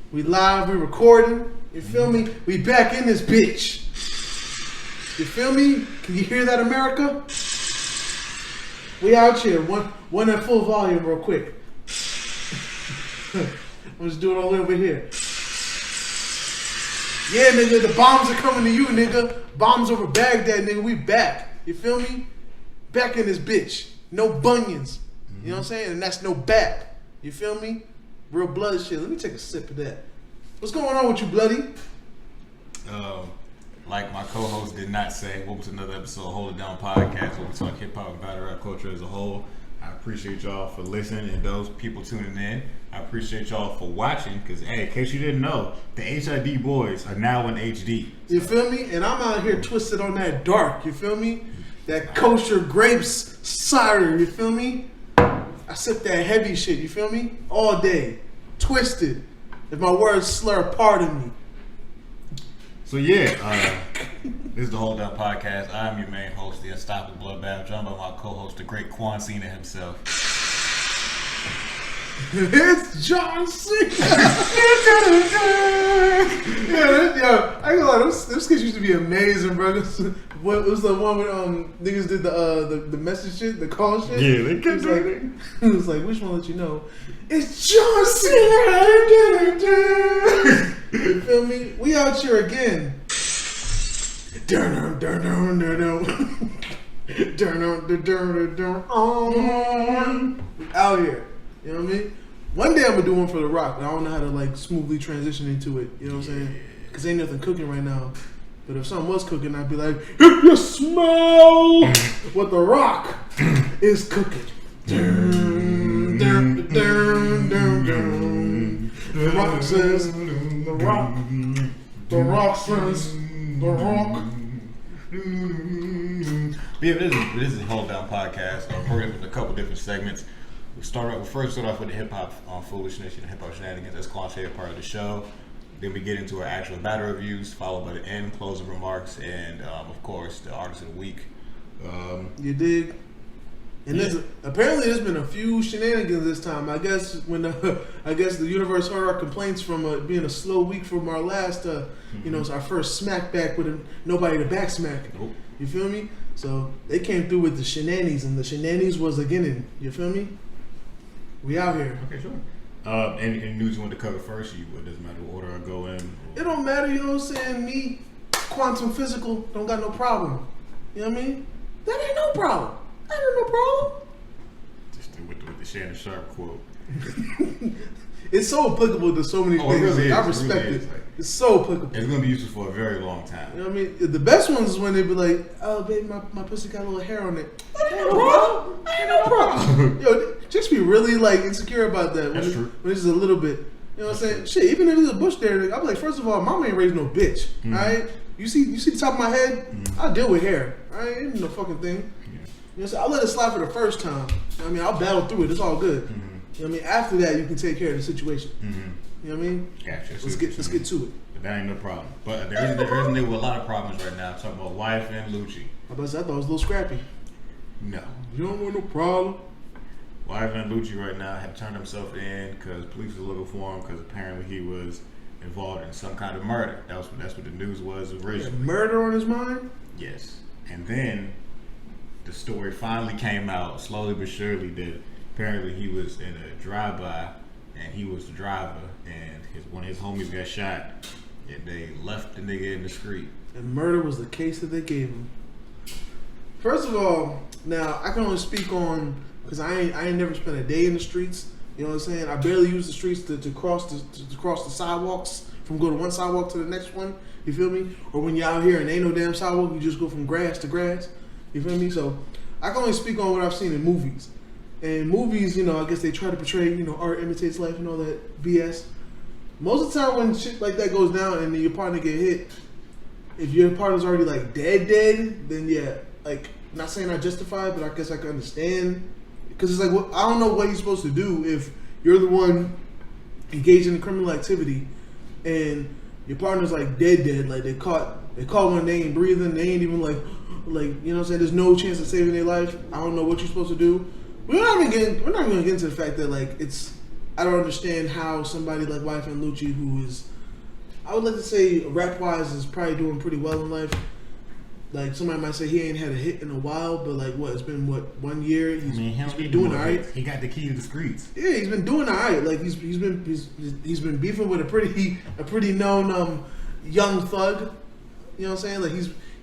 We live, we recording. You feel me? We back in this bitch. You feel me? Can you hear that, America? We out here. One at full volume real quick. I'm just doing all over here. Yeah, nigga, the bombs are coming to you, nigga. Bombs over Baghdad, nigga. We back. You feel me? Back in this bitch. No bunions. You know what I'm saying? And that's no bat. You feel me? Real blood shit. Let me take a sip of that. What's going on with you, Bloody? Like my co-host did not say, what was another episode of Hold It Down podcast where we talk hip-hop and battle rap culture as a whole. I appreciate y'all for listening and those people tuning in. I appreciate y'all for watching because, hey, in case you didn't know, the HID Boyz are now in HD. You feel me? And I'm out here twisted on that dark. You feel me? That kosher grapes cider. You feel me? I sip that heavy shit. You feel me? All day. Twisted. If my words slur, pardon me. So yeah, this is the Hold Down Podcast. I'm your main host, the Unstoppable Bloodbath, joined by my co-host, the great Quan Cena himself. It's John Cena. Yeah, I ain't gonna lie, those skits used to be amazing, bro. What was the one with niggas did the message shit, the call shit? Yeah, they kept it. It was like, which one let you know? It's John Cena. You feel me? We out here again. Out here. You know what I mean? One day I'm gonna do one for The Rock, and I don't know how to like smoothly transition into it. You know what I'm saying? Because ain't nothing cooking right now. But if something was cooking, I'd be like, if you smell what The Rock is cooking. The Rock says, The Rock says, The Rock. Yeah, this is a Hold Down Podcast. We're broken into a couple different segments. We start off with the hip hop foolishness and hip hop shenanigans. That's Clanche, part of the show. Then we get into our actual battle reviews, followed by the end, closing remarks, and of course the artist of the week. You dig? And apparently there's been a few shenanigans this time. I guess the universe heard our complaints from being a slow week from our last, it's our first smack back with nobody to back smack. Nope. You feel me? So they came through with the shenanigans, and the shenanigans was again. You feel me? We out here. Okay, sure. Any news you want to cover first? It doesn't matter what order I go in. It don't matter. You know what I'm saying? Me, quantum physical, don't got no problem. You know what I mean? That ain't no problem. That ain't no problem. Just with the Shannon Sharp quote. It's so applicable to so many things. Really I respect it. It's so applicable. It's going to be useful for a very long time. You know what I mean? The best ones is when they be like, oh, baby, my pussy got a little hair on it. Ain't no problem. Ain't no problem. Yo, chicks be really like insecure about that. That's true. When it's just a little bit. You know what I'm saying? Shit, even if there's a bush there, I'm like, first of all, mama ain't raised no bitch. Mm-hmm. All right? You see the top of my head? Mm-hmm. I deal with hair. All right? Ain't no fucking thing. Yeah. You know what I'm saying? I'll let it slide for the first time. You know what I mean? I'll battle through it. It's all good. Mm-hmm. You know what I mean? After that, you can take care of the situation. Mm-hmm. You know what I mean? Gotcha. Let's get to it. But that ain't no problem. But there is a lot of problems right now. I'm talking about YFN Lucci. I thought it was a little scrappy. No. You don't want no problem. YFN Lucci right now had turned himself in because police was looking for him because apparently he was involved in some kind of murder. That's what the news was originally. Murder on his mind? Yes. And then the story finally came out, slowly but surely, that apparently he was in a drive-by and he was the driver and one of his homies got shot and they left the nigga in the street. And murder was the case that they gave him. First of all, now I can only speak on, because I ain't never spent a day in the streets. You know what I'm saying? I barely use the streets to cross the sidewalks, from go to one sidewalk to the next one. You feel me? Or when you're out here and ain't no damn sidewalk, you just go from grass to grass. You feel me? So I can only speak on what I've seen in movies. And movies, I guess they try to portray, art imitates life and all that BS. Most of the time when shit like that goes down and your partner get hit, if your partner's already like dead, then yeah, like, not saying I justify it, but I guess I can understand. Because it's like, I don't know what you're supposed to do if you're the one engaged in the criminal activity and your partner's like dead, like they caught one, they ain't breathing, they ain't even like, you know what I'm saying, there's no chance of saving their life. I don't know what you're supposed to do. We're not even gonna get into the fact that like it's I don't understand how somebody like YFN Lucci, who is, I would like to say, rap-wise, is probably doing pretty well in life. Like, somebody might say he ain't had a hit in a while, but like, what? It's been 1 year. He's been doing all right. He got the key to the streets. Yeah, he's been doing all right. Like, he's been beefing with a pretty known young thug. You know what I'm saying? Like,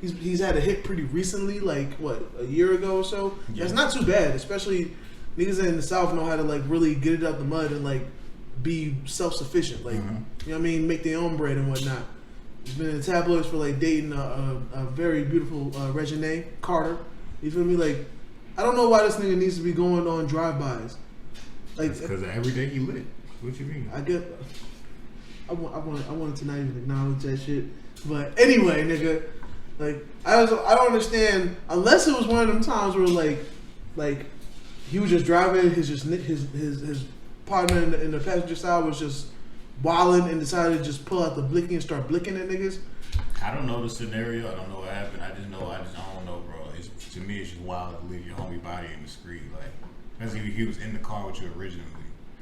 he's had a hit pretty recently, like what, a year ago or so. Yeah. That's not too bad, especially niggas in the South know how to like really get it out the mud and like be self-sufficient. Like, you know what I mean? Make their own bread and whatnot. He's been in the tabloids for like dating a very beautiful Regine Carter. You feel me? Like, I don't know why this nigga needs to be going on drive-bys. Like, because every day he lit. What you mean? I wanted to not even acknowledge that shit. But anyway, nigga, like I don't understand unless it was one of them times where like he was just driving, his partner in the passenger side was just wilding and decided to just pull out the blicky and start blicking at niggas. I don't know the scenario. I don't know what happened. I don't know, bro. To me, it's just wild to leave your homie body in the street. Like, because he was in the car with you originally,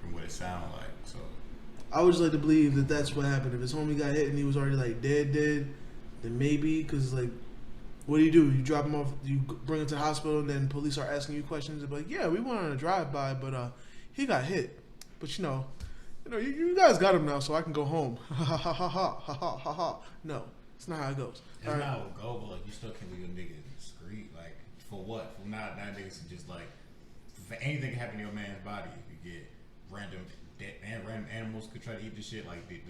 from what it sounded like. So I would just like to believe that that's what happened. If his homie got hit and he was already like dead, then maybe, because like, what do? You drop him off, you bring him to the hospital, and then police are asking you questions. They're like, yeah, we went on a drive-by, but he got hit. But you know, you guys got him now, so I can go home. Ha ha ha ha ha ha ha ha. No, it's not how it goes. It's not how it goes, but like, you still can't leave a nigga in the street. Like, for what? For not niggas to just like, for anything can happen to your man's body. If you get random animals could try to eat the shit. Like the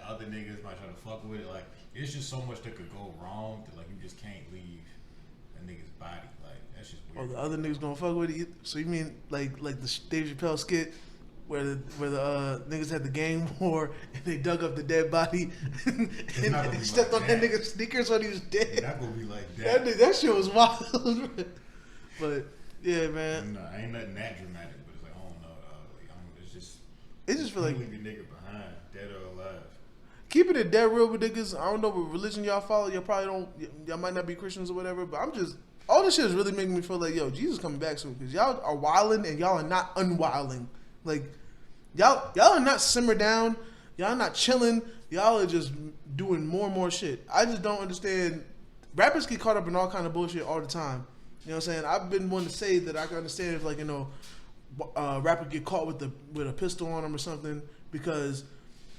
other niggas might try to fuck with it. Like, it's just so much that could go wrong that like you just can't leave a nigga's body. Like, that's just weird. Oh, the other niggas gonna fuck with it. So you mean like the Dave Chappelle skit where the niggas had the gang war and they dug up the dead body and they stepped on that nigga's sneakers when he was dead? It's not gonna be like that. That shit was wild. But yeah, man. No, ain't nothing that dramatic. But it's like, I don't know. It just feel like leave your nigga behind, dead or alive. Keeping it dead real with niggas. I don't know what religion y'all follow. Y'all might not be Christians or whatever. But all this shit is really making me feel like, yo, Jesus coming back soon, because y'all are wilding and y'all are not unwilding. Like, y'all are not simmer down. Y'all not chilling. Y'all are just doing more and more shit. I just don't understand. Rappers get caught up in all kind of bullshit all the time. You know what I'm saying? I've been one to say that I can understand if, like, you know, rapper get caught with a pistol on him or something, because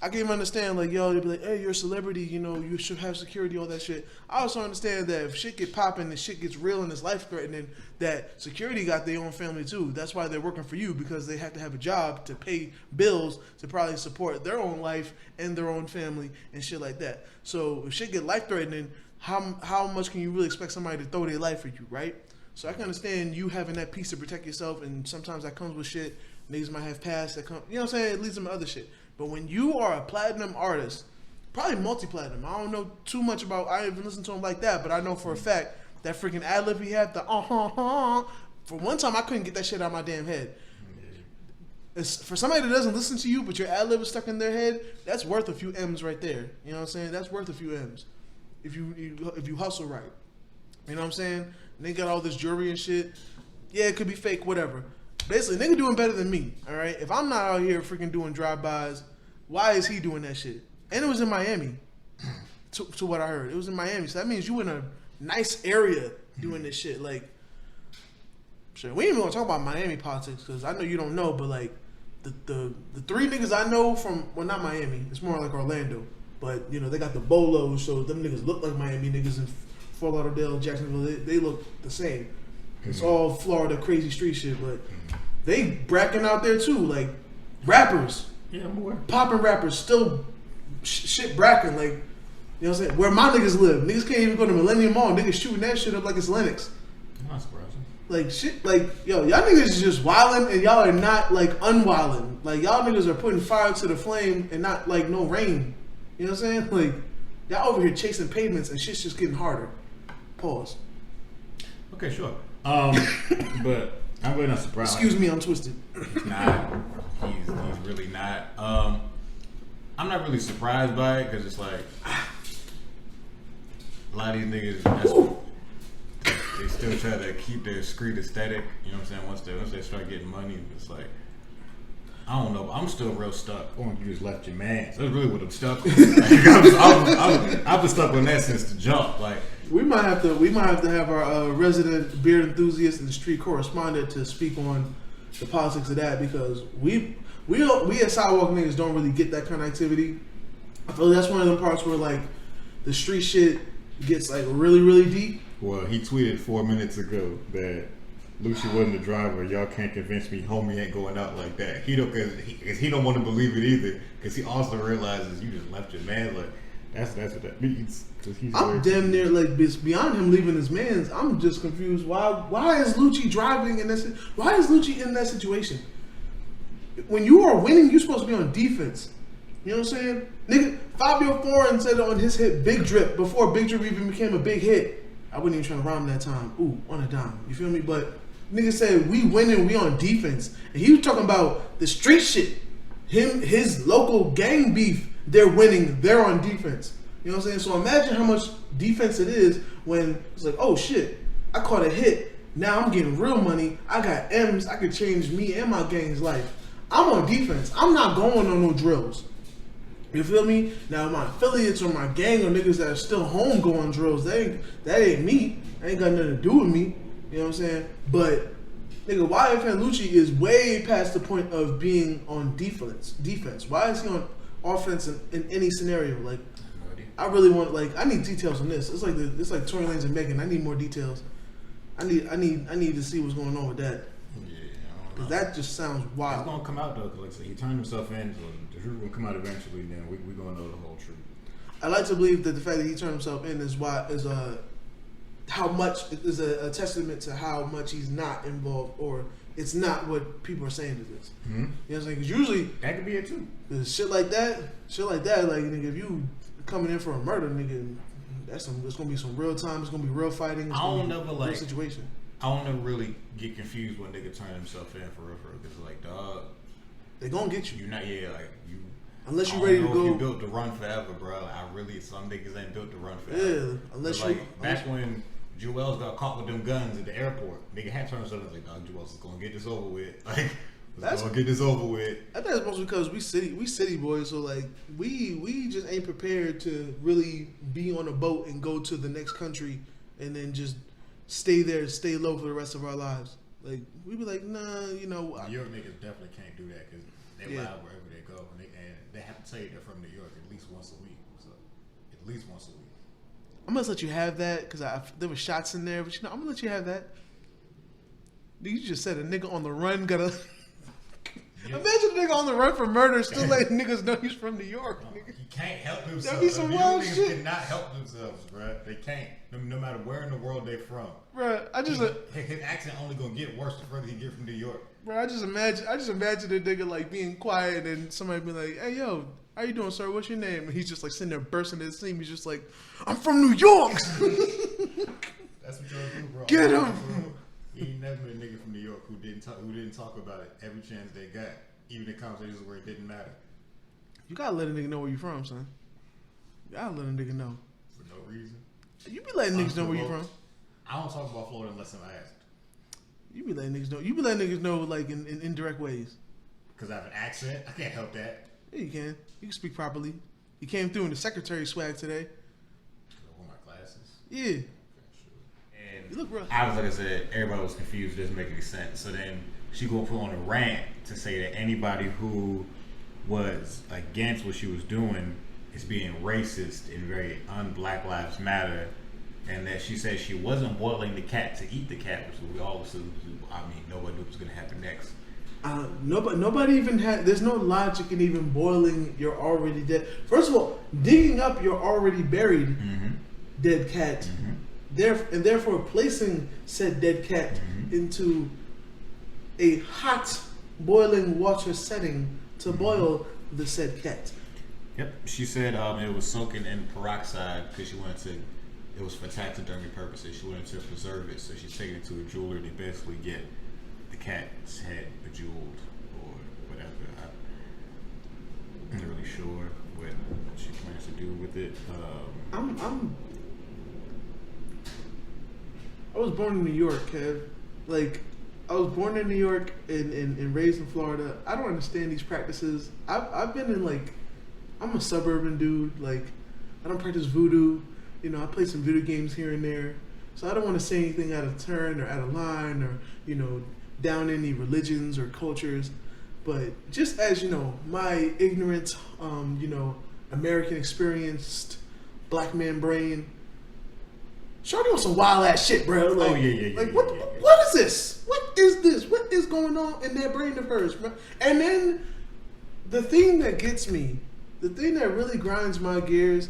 I can even understand, like, yo, they'd be like, hey, you're a celebrity, you know, you should have security, all that shit. I also understand that if shit get popping and shit gets real and it's life threatening, that security got their own family too. That's why they're working for you, because they have to have a job to pay bills to probably support their own life and their own family and shit like that. So if shit get life threatening, how much can you really expect somebody to throw their life for you, right? So I can understand you having that piece to protect yourself, and sometimes that comes with shit. Niggas might have past that come, you know what I'm saying? It leads them to other shit. But when you are a platinum artist, probably multi-platinum, I don't know too much about, I haven't listened to him like that, but I know for a fact that freaking ad-lib he had, for one time I couldn't get that shit out of my damn head. For somebody that doesn't listen to you, but your ad-lib is stuck in their head, that's worth a few M's right there. You know what I'm saying? That's worth a few M's if you hustle right. You know what I'm saying? And they got all this jewelry and shit. Yeah, it could be fake, whatever. Basically, nigga doing better than me, all right? If I'm not out here freaking doing drive-bys, why is he doing that shit? And it was in Miami, to what I heard. It was in Miami, so that means you in a nice area doing this shit. Like, shit, we ain't even gonna talk about Miami politics, because I know you don't know, but like, the three niggas I know from, well, not Miami, it's more like Orlando, but, you know, they got the bolos, so them niggas look like Miami niggas in Fort Lauderdale, Jacksonville, they look the same. It's all Florida crazy street shit, but they bracking out there too, like rappers. Yeah, boy. Popping rappers, still shit bracking, like, you know what I'm saying? Where my niggas live. Niggas can't even go to Millennium Mall. Niggas shooting that shit up like it's Lennox. Not surprising. Like, shit, like, yo, y'all niggas is just wilding and y'all are not, like, unwilding. Like, y'all niggas are putting fire to the flame and not, like, no rain. You know what I'm saying? Like, y'all over here chasing pavements and shit's just getting harder. Pause. Okay, sure. But I'm really not surprised. Excuse me, I'm twisted. He's not. He's really not. I'm not really surprised by it, because it's like a lot of these niggas, they still try to keep their street aesthetic. You know what I'm saying? Once they start getting money, it's like I don't know. But I'm still real stuck. Oh, you just left your man. That's really what I'm stuck on. Like, I've been stuck on that since the jump. Like, we might have to have our resident beard enthusiast and street correspondent to speak on the politics of that, because we as sidewalk niggas don't really get that kind of activity. I feel like that's one of them parts where like the street shit gets like really, really deep. Well, he tweeted 4 minutes ago that Lucci wasn't the driver. Y'all can't convince me homie ain't going out like that. He don't, cause he don't want to believe it either. Cause he also realizes you just left your man. Like that's what that means. I'm damn near like beyond him leaving his man's. I'm just confused. Why is Lucci driving in this? Why is Lucci in that situation? When you are winning, you're supposed to be on defense. You know what I'm saying? Nigga, Fabio Foreign said on his hit Big Drip, before Big Drip even became a big hit. I wasn't even trying to rhyme that time. Ooh, on a dime. You feel me? But nigga said we winning, we on defense. And he was talking about the street shit. His local gang beef, they're winning, they're on defense. You know what I'm saying? So imagine how much defense it is when it's like, oh shit, I caught a hit. Now I'm getting real money. I got M's. I could change me and my gang's life. I'm on defense. I'm not going on no drills. You feel me? Now my affiliates or my gang or niggas that are still home going drills, that ain't me. That ain't got nothing to do with me. You know what I'm saying? But nigga, YFN Lucci is way past the point of being on defense. Why is he on offense in any scenario? Like, I really want, like, I need details on this. It's like Tory Lanez and Megan. I need more details. I need to see what's going on with that. Yeah, because that just sounds wild. It's gonna come out though. Cause like I said, he turned himself in. So the truth will come out eventually. Then we gonna know the whole truth. I like to believe that the fact that he turned himself in is how much is a testament to how much he's not involved, or it's not what people are saying it is. Mm-hmm. You know what I'm saying? Because usually that could be it too. Shit like that, like nigga, if you coming in for a murder, nigga, it's gonna be some real time. It's gonna be real fighting. It's gonna be a real situation. I don't ever really get confused when nigga turn himself in for real. Because like, dog, they gonna get you. You're not, like you. Unless you ready to go. You built to run forever, bro. Like, some niggas ain't built to run forever. Yeah, unless you. Back when Jewels got caught with them guns at the airport, nigga had turned himself and was like, dog, Jewels is gonna get this over with. Like, let's get this over with. I think it's mostly because we city boys, so like we just ain't prepared to really be on a boat and go to the next country and then just stay there, stay low for the rest of our lives. Like we be like, nah, you know. New York niggas definitely can't do that because they loud wherever they go, and they have to tell you they're from New York at least once a week. So at least once a week. I'm gonna let you have that because there were shots in there, but you know I'm gonna let you have that. You just said a nigga on the run gotta. Yeah. Imagine a nigga on the run for murder still letting niggas know he's from New York. Nigga. He can't help himself. That'd be some wild shit. Niggas cannot help themselves, bro. They can't. No matter where in the world they from. Bro, his accent only gonna get worse the further he get from New York. Bro, I just imagine a nigga like being quiet and somebody be like, "Hey, yo, how you doing, sir? What's your name?" And he's just like sitting there bursting his steam. He's just like, "I'm from New York." That's what y'all do, bro. Get him. You ain't never met a nigga from New York who didn't talk about it every chance they got, even in conversations where it didn't matter. You gotta let a nigga know where you from, son. You gotta let a nigga know. For no reason. You be letting niggas know where you from. I don't talk about Florida unless I'm asked. You be letting niggas know. You be letting niggas know like in indirect ways. Because I have an accent? I can't help that. Yeah, you can. You can speak properly. You came through in the secretary swag today. With my glasses? Yeah. And you look real. I was, like I said, everybody was confused. It doesn't make any sense. So then she go put on a rant to say that anybody who was against what she was doing is being racist and very un-Black Lives Matter, and that she said she wasn't boiling the cat to eat the cat, which we all assumed. I mean, nobody knew what was going to happen next. Nobody even had. There's no logic in even boiling your already dead. First of all, digging up your already buried dead cat, therefore placing said dead cat into a hot boiling water setting to boil the said cat. Yep, she said it was soaking in peroxide because she wanted to. It was for taxidermy purposes. She wanted to preserve it, so she's taking it to a jeweler to basically get the cat's head bejeweled or whatever. I'm not really sure what she plans to do with it. I was born in New York, Kev. Like, I was born in New York and raised in Florida. I don't understand these practices. I've been in like, I'm a suburban dude. Like, I don't practice voodoo. You know, I play some video games here and there. So I don't want to say anything out of turn or out of line or, you know, down any religions or cultures. But just as, you know, my ignorant, you know, American experienced black man brain, shorty on some wild ass shit, bro. Like, what is this? What is this? What is going on in that brain of hers, bro? And then the thing that gets me, the thing that really grinds my gears,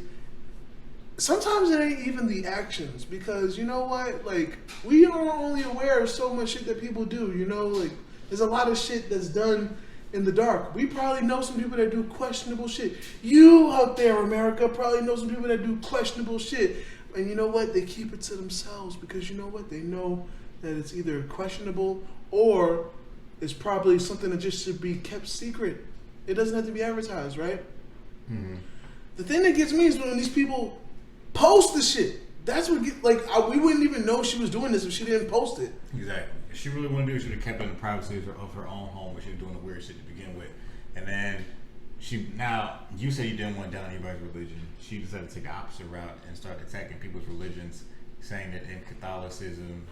sometimes it ain't even the actions, because you know what? Like, we are only aware of so much shit that people do, you know? Like, there's a lot of shit that's done in the dark. We probably know some people that do questionable shit. You out there, America, probably know some people that do questionable shit. And you know what? They keep it to themselves because you know what? They know that it's either questionable or it's probably something that just should be kept secret. It doesn't have to be advertised, right? Mm-hmm. The thing that gets me is when these people post the shit. That's what we wouldn't even know she was doing this if she didn't post it. Exactly. If she really wanted to do it, she would have kept it in the privacy of her own home where she was doing the weird shit to begin with. And then you said you didn't want down anybody's religion. She decided to take the opposite route and start attacking people's religions, saying that in Catholicism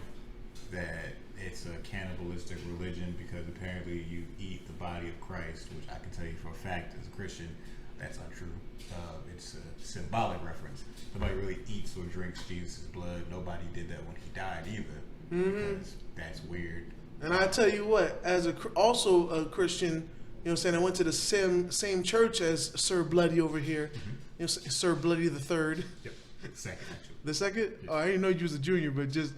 that it's a cannibalistic religion because apparently you eat the body of Christ, which I can tell you for a fact as a Christian, that's untrue. It's a symbolic reference. Nobody really eats or drinks Jesus' blood. Nobody did that when he died either, because that's weird. And I tell you what, as also a Christian, you know what I'm saying, I went to the same church as Sir Bloody over here, you know, Sir Bloody the Third. Yep, the second actually. The second? Yes. Oh, I didn't know you was a junior, but just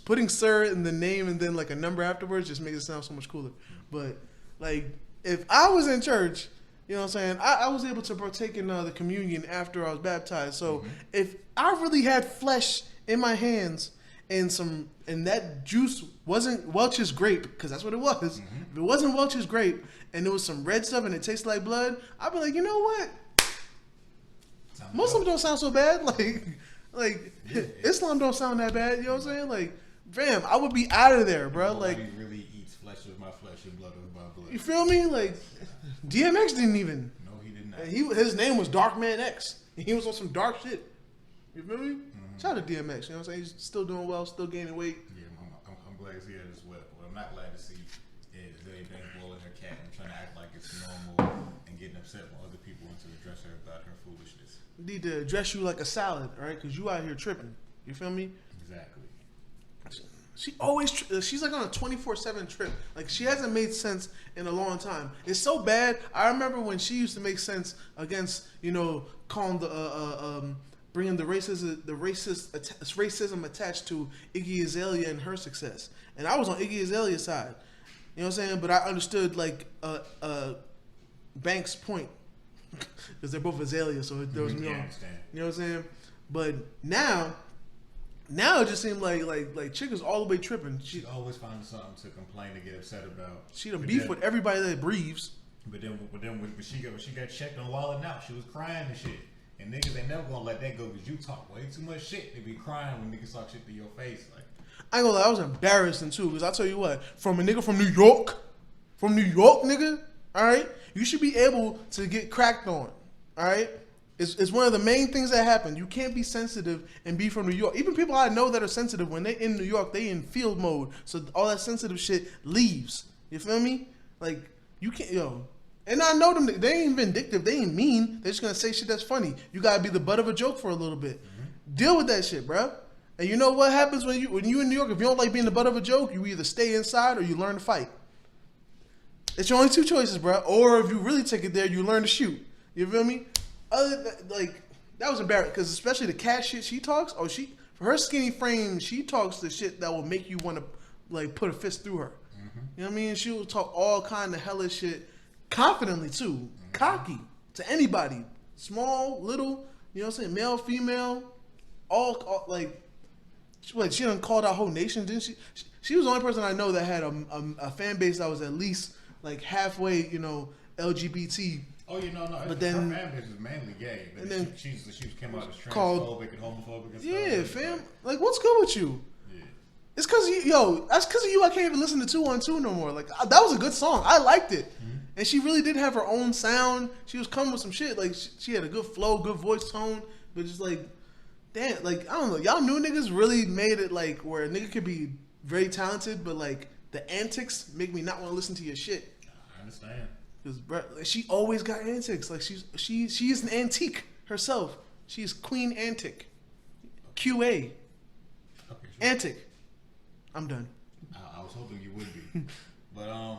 putting Sir in the name and then like a number afterwards just makes it sound so much cooler. But like, if I was in church, you know what I'm saying, I was able to partake in the communion after I was baptized. So if I really had flesh in my hands and that juice wasn't Welch's grape, because that's what it was. If it wasn't Welch's grape and there was some red stuff and it tasted like blood, I'd be like, you know what? Most of them don't sound so bad. Like Islam don't sound that bad. You know what I'm saying? Like, fam, I would be out of there, bro. Nobody like, really eats flesh of my flesh and blood of my blood. You feel me? Like, DMX didn't even. No, he did not. His name was Dark Man X. He was on some dark shit. You feel me? Shout out to DMX. You know what I'm saying? He's still doing well, still gaining weight. Yeah, I'm glad to see that as well. What I'm not glad to see is Azealia Banks boiling her cat and trying to act like it's normal and getting upset when other people want to address her about her foolishness. Need to address you like a salad, all right? Because you out here tripping. You feel me? Exactly. She always, she's like on a 24/7 trip. Like, she hasn't made sense in a long time. It's so bad. I remember when she used to make sense against, you know, calling bringing the racism attached to Iggy Azalea and her success. And I was on Iggy Azalea's side. You know what I'm saying? But I understood, like, Banks' point. Because they're both Azalea, so it throws me off. You know what I'm saying? But now it just seemed like Chick is all the way tripping. She always finds something to complain to get upset about. She done beef with everybody that breathes. But then when she got checked on Wild 'N Out, she was crying and shit. And niggas ain't never gonna let that go because you talk way too much shit. They be crying when niggas talk shit to your face. Like, I ain't gonna lie, I was embarrassing too, because I tell you what, from a nigga from New York, nigga, all right, you should be able to get cracked on, all right. It's one of the main things that happen. You can't be sensitive and be from New York. Even people I know that are sensitive, when they in New York, they in field mode, so all that sensitive shit leaves. You feel me? Like, you can't, yo. And I know them, they ain't vindictive, they ain't mean. They're just gonna say shit that's funny. You gotta be the butt of a joke for a little bit. Deal with that shit, bro. And you know what happens when you in New York? If you don't like being the butt of a joke, you either stay inside or you learn to fight. It's your only two choices, bro. Or if you really take it there, you learn to shoot. You feel me? That was embarrassing, because especially the cat shit she talks. Oh, for her skinny frame, she talks the shit that will make you want to like put a fist through her. You know what I mean? She will talk all kind of hellish shit. Confidently too, cocky to anybody, small, little, you know what I'm saying, male, female, all like, she done called out whole nation, didn't she? She was the only person I know that had a fan base that was at least like halfway, you know, LGBT. Oh yeah, no. But then her fan base is mainly gay. But and then she came out as transphobic called, and homophobic and stuff. Yeah, fam. Like, what's good with you? Yeah. It's because that's because of you. I can't even listen to 212 no more. Like that was a good song. I liked it, and she really did have her own sound. She was coming with some shit. Like she had a good flow, good voice tone, but just like, damn, like I don't know. Y'all new niggas really made it like where a nigga could be very talented, but like the antics make me not want to listen to your shit. I understand. Because she always got antics. Like she is an antique herself. She's Queen Antic. QA. Okay, sure. Antic. I'm done. I was hoping you would be, but yeah,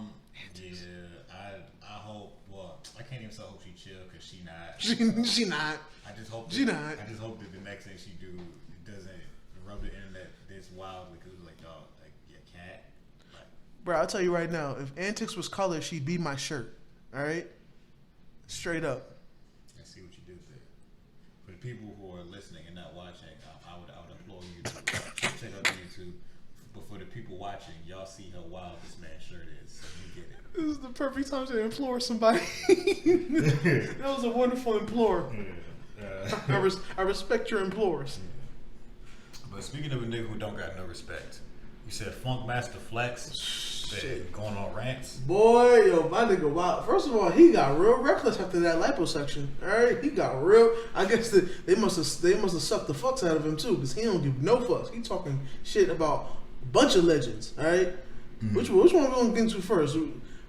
I hope. Well, I can't even say I hope she chill because she not. She not. I just hope. She that, not. I just hope that the next thing she do doesn't rub the internet this wildly because like dog, like your cat. Like, Bro, I'll tell you right now, if Antics was color, she'd be my shirt. All right? Straight up. I see what you did there. For the people who are listening and not watching, I would implore you to check out YouTube. But for the people watching, y'all see how wild this man's shirt is, so you get it. This is the perfect time to implore somebody. That was a wonderful implore. Yeah. I respect your implores. But speaking of a nigga who don't got no respect, you said Funkmaster Flex said going on rants. Boy, yo, my nigga, wow. First of all, he got real reckless after that liposuction. All right, he got real. I guess they must have sucked the fucks out of him too, because he don't give no fucks. He talking shit about a bunch of legends. All right, which one we gonna get into first?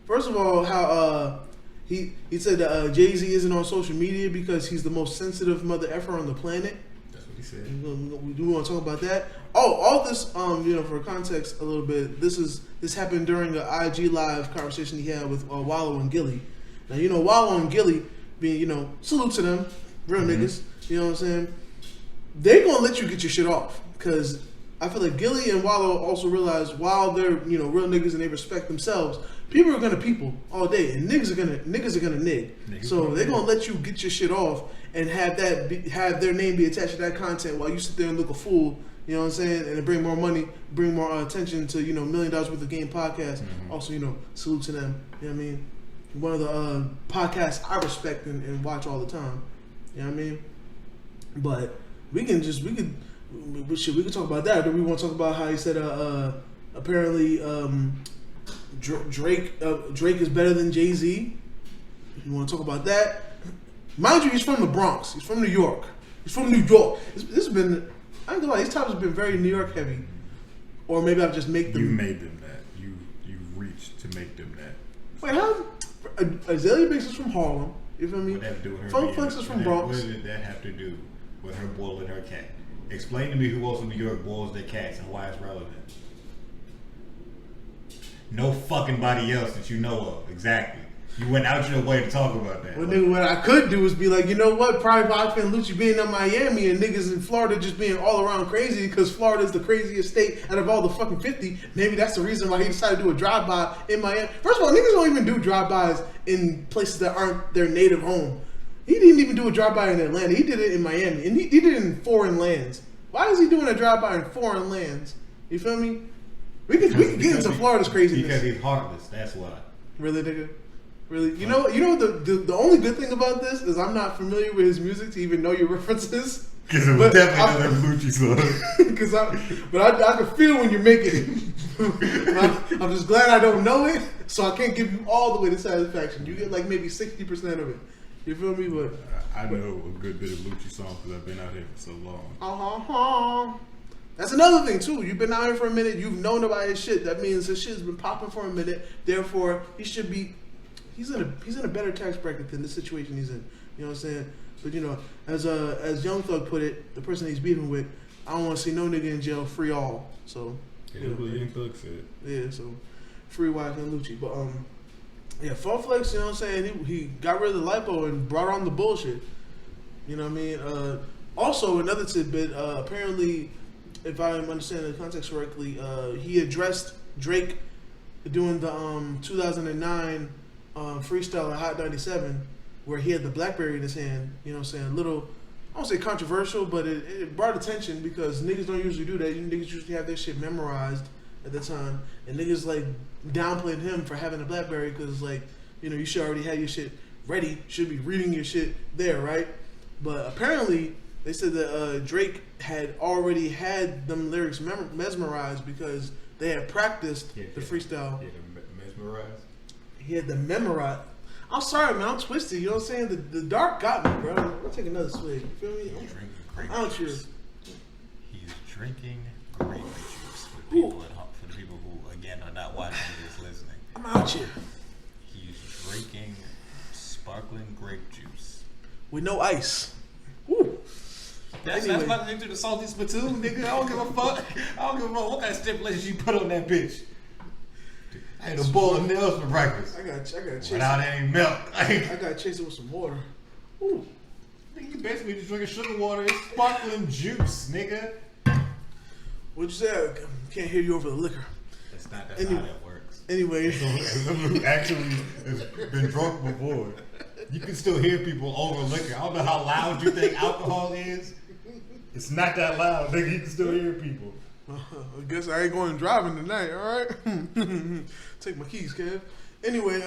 First of all, how he said that Jay-Z isn't on social media because he's the most sensitive mother effer on the planet. That's what he said. We do want to talk about that. Oh, all this, for context a little bit, this happened during an IG live conversation he had with Wallow and Gilly. Now, Wallow and Gilly being, salute to them, real niggas, you know what I'm saying? They gonna let you get your shit off, because I feel like Gilly and Wallow also realize while they're, real niggas and they respect themselves, people are gonna people all day, and niggas are gonna nig. So they're gonna let you get your shit off and have their name be attached to that content while you sit there and look a fool. You know what I'm saying? And bring more money, bring more attention to, $1 million worth of game podcast. Also, salute to them. You know what I mean? One of the podcasts I respect and watch all the time. You know what I mean? But we could talk about that. Or do we want to talk about how he said apparently Drake is better than Jay-Z? You want to talk about that? Mind you, he's from the Bronx. He's from New York. This has been, I ain't gonna lie, these topics have been very New York heavy. Or maybe I've just made them. You made them that. You reached to make them that. Wait, how? Azealia Banks is from Harlem. You feel me? What that do with her? Funk Flex is from Bronx. What did that have to do with her boiling her cat? Explain to me who else in New York boils their cats and why it's relevant. No fucking body else that you know of. Exactly. You went out your way to talk about that. Well, nigga, what I could do is be like, you know what? Probably YFN Lucci being in Miami and niggas in Florida just being all around crazy because Florida is the craziest state out of all the fucking 50. Maybe that's the reason why he decided to do a drive-by in Miami. First of all, niggas don't even do drive-bys in places that aren't their native home. He didn't even do a drive-by in Atlanta. He did it in Miami. And he did it in foreign lands. Why is he doing a drive-by in foreign lands? You feel me? We could get into Florida's craziness. Because he's heartless. That's why. Really, nigga? Really? You know the only good thing about this is I'm not familiar with his music to even know your references. Because it was definitely another Lucci song. But I can feel when you're making it. I'm just glad I don't know it, so I can't give you all the way to satisfaction. You get like maybe 60% of it. You feel me? But I know a good bit of Lucci songs because I've been out here for so long. That's another thing too. You've been out here for a minute. You've known about his shit. That means his shit's been popping for a minute. Therefore, he should be. He's in a better tax bracket than the situation he's in. You know what I'm saying? But as Young Thug put it, the person he's beefing with, I don't want to see no nigga in jail. Free all. So. Yeah, that's what Young Thug said. Yeah. So, free YFN Lucci. But Funk Flex. You know what I'm saying? He got rid of the lipo and brought on the bullshit. You know what I mean? Also, another tidbit. Apparently, if I understand the context correctly, he addressed Drake doing the 2009 freestyle at Hot 97 where he had the BlackBerry in his hand. You know what I'm saying? A little, I don't say controversial, but it brought attention because niggas don't usually do that. Niggas usually have their shit memorized at the time, and niggas like downplayed him for having a BlackBerry because you should already have your shit ready, should be reading your shit there, right? But apparently They said that Drake had already had them lyrics mesmerized because they had practiced the freestyle. He had them mesmerized. He had them memorized. I'm sorry, man. I'm twisted. You know what I'm saying? The dark got me, bro. I'll take another swig. You feel me? He's drinking grape out here. juice. He's drinking grape juice for the people at home, for the people who, again, are not watching, just listening. I'm out here. He's drinking sparkling grape juice with no ice. Woo. That's not into the salty spittoon, nigga. I don't give a fuck. I don't give a fuck what kind of stipulations you put on that bitch. I had a bowl of nails for breakfast. I gotta chase without it. any milk. I gotta chase it with some water. Ooh. Nigga, you basically just drinking sugar water. It's sparkling juice, nigga. What'd you say? I can't hear you over the liquor. That's not how that works. Anyway. Who actually has been drunk before. You can still hear people over liquor. I don't know how loud you think alcohol is. It's not that loud, nigga. You can still hear people. I guess I ain't going driving tonight, alright? Take my keys, Kev. Anyway,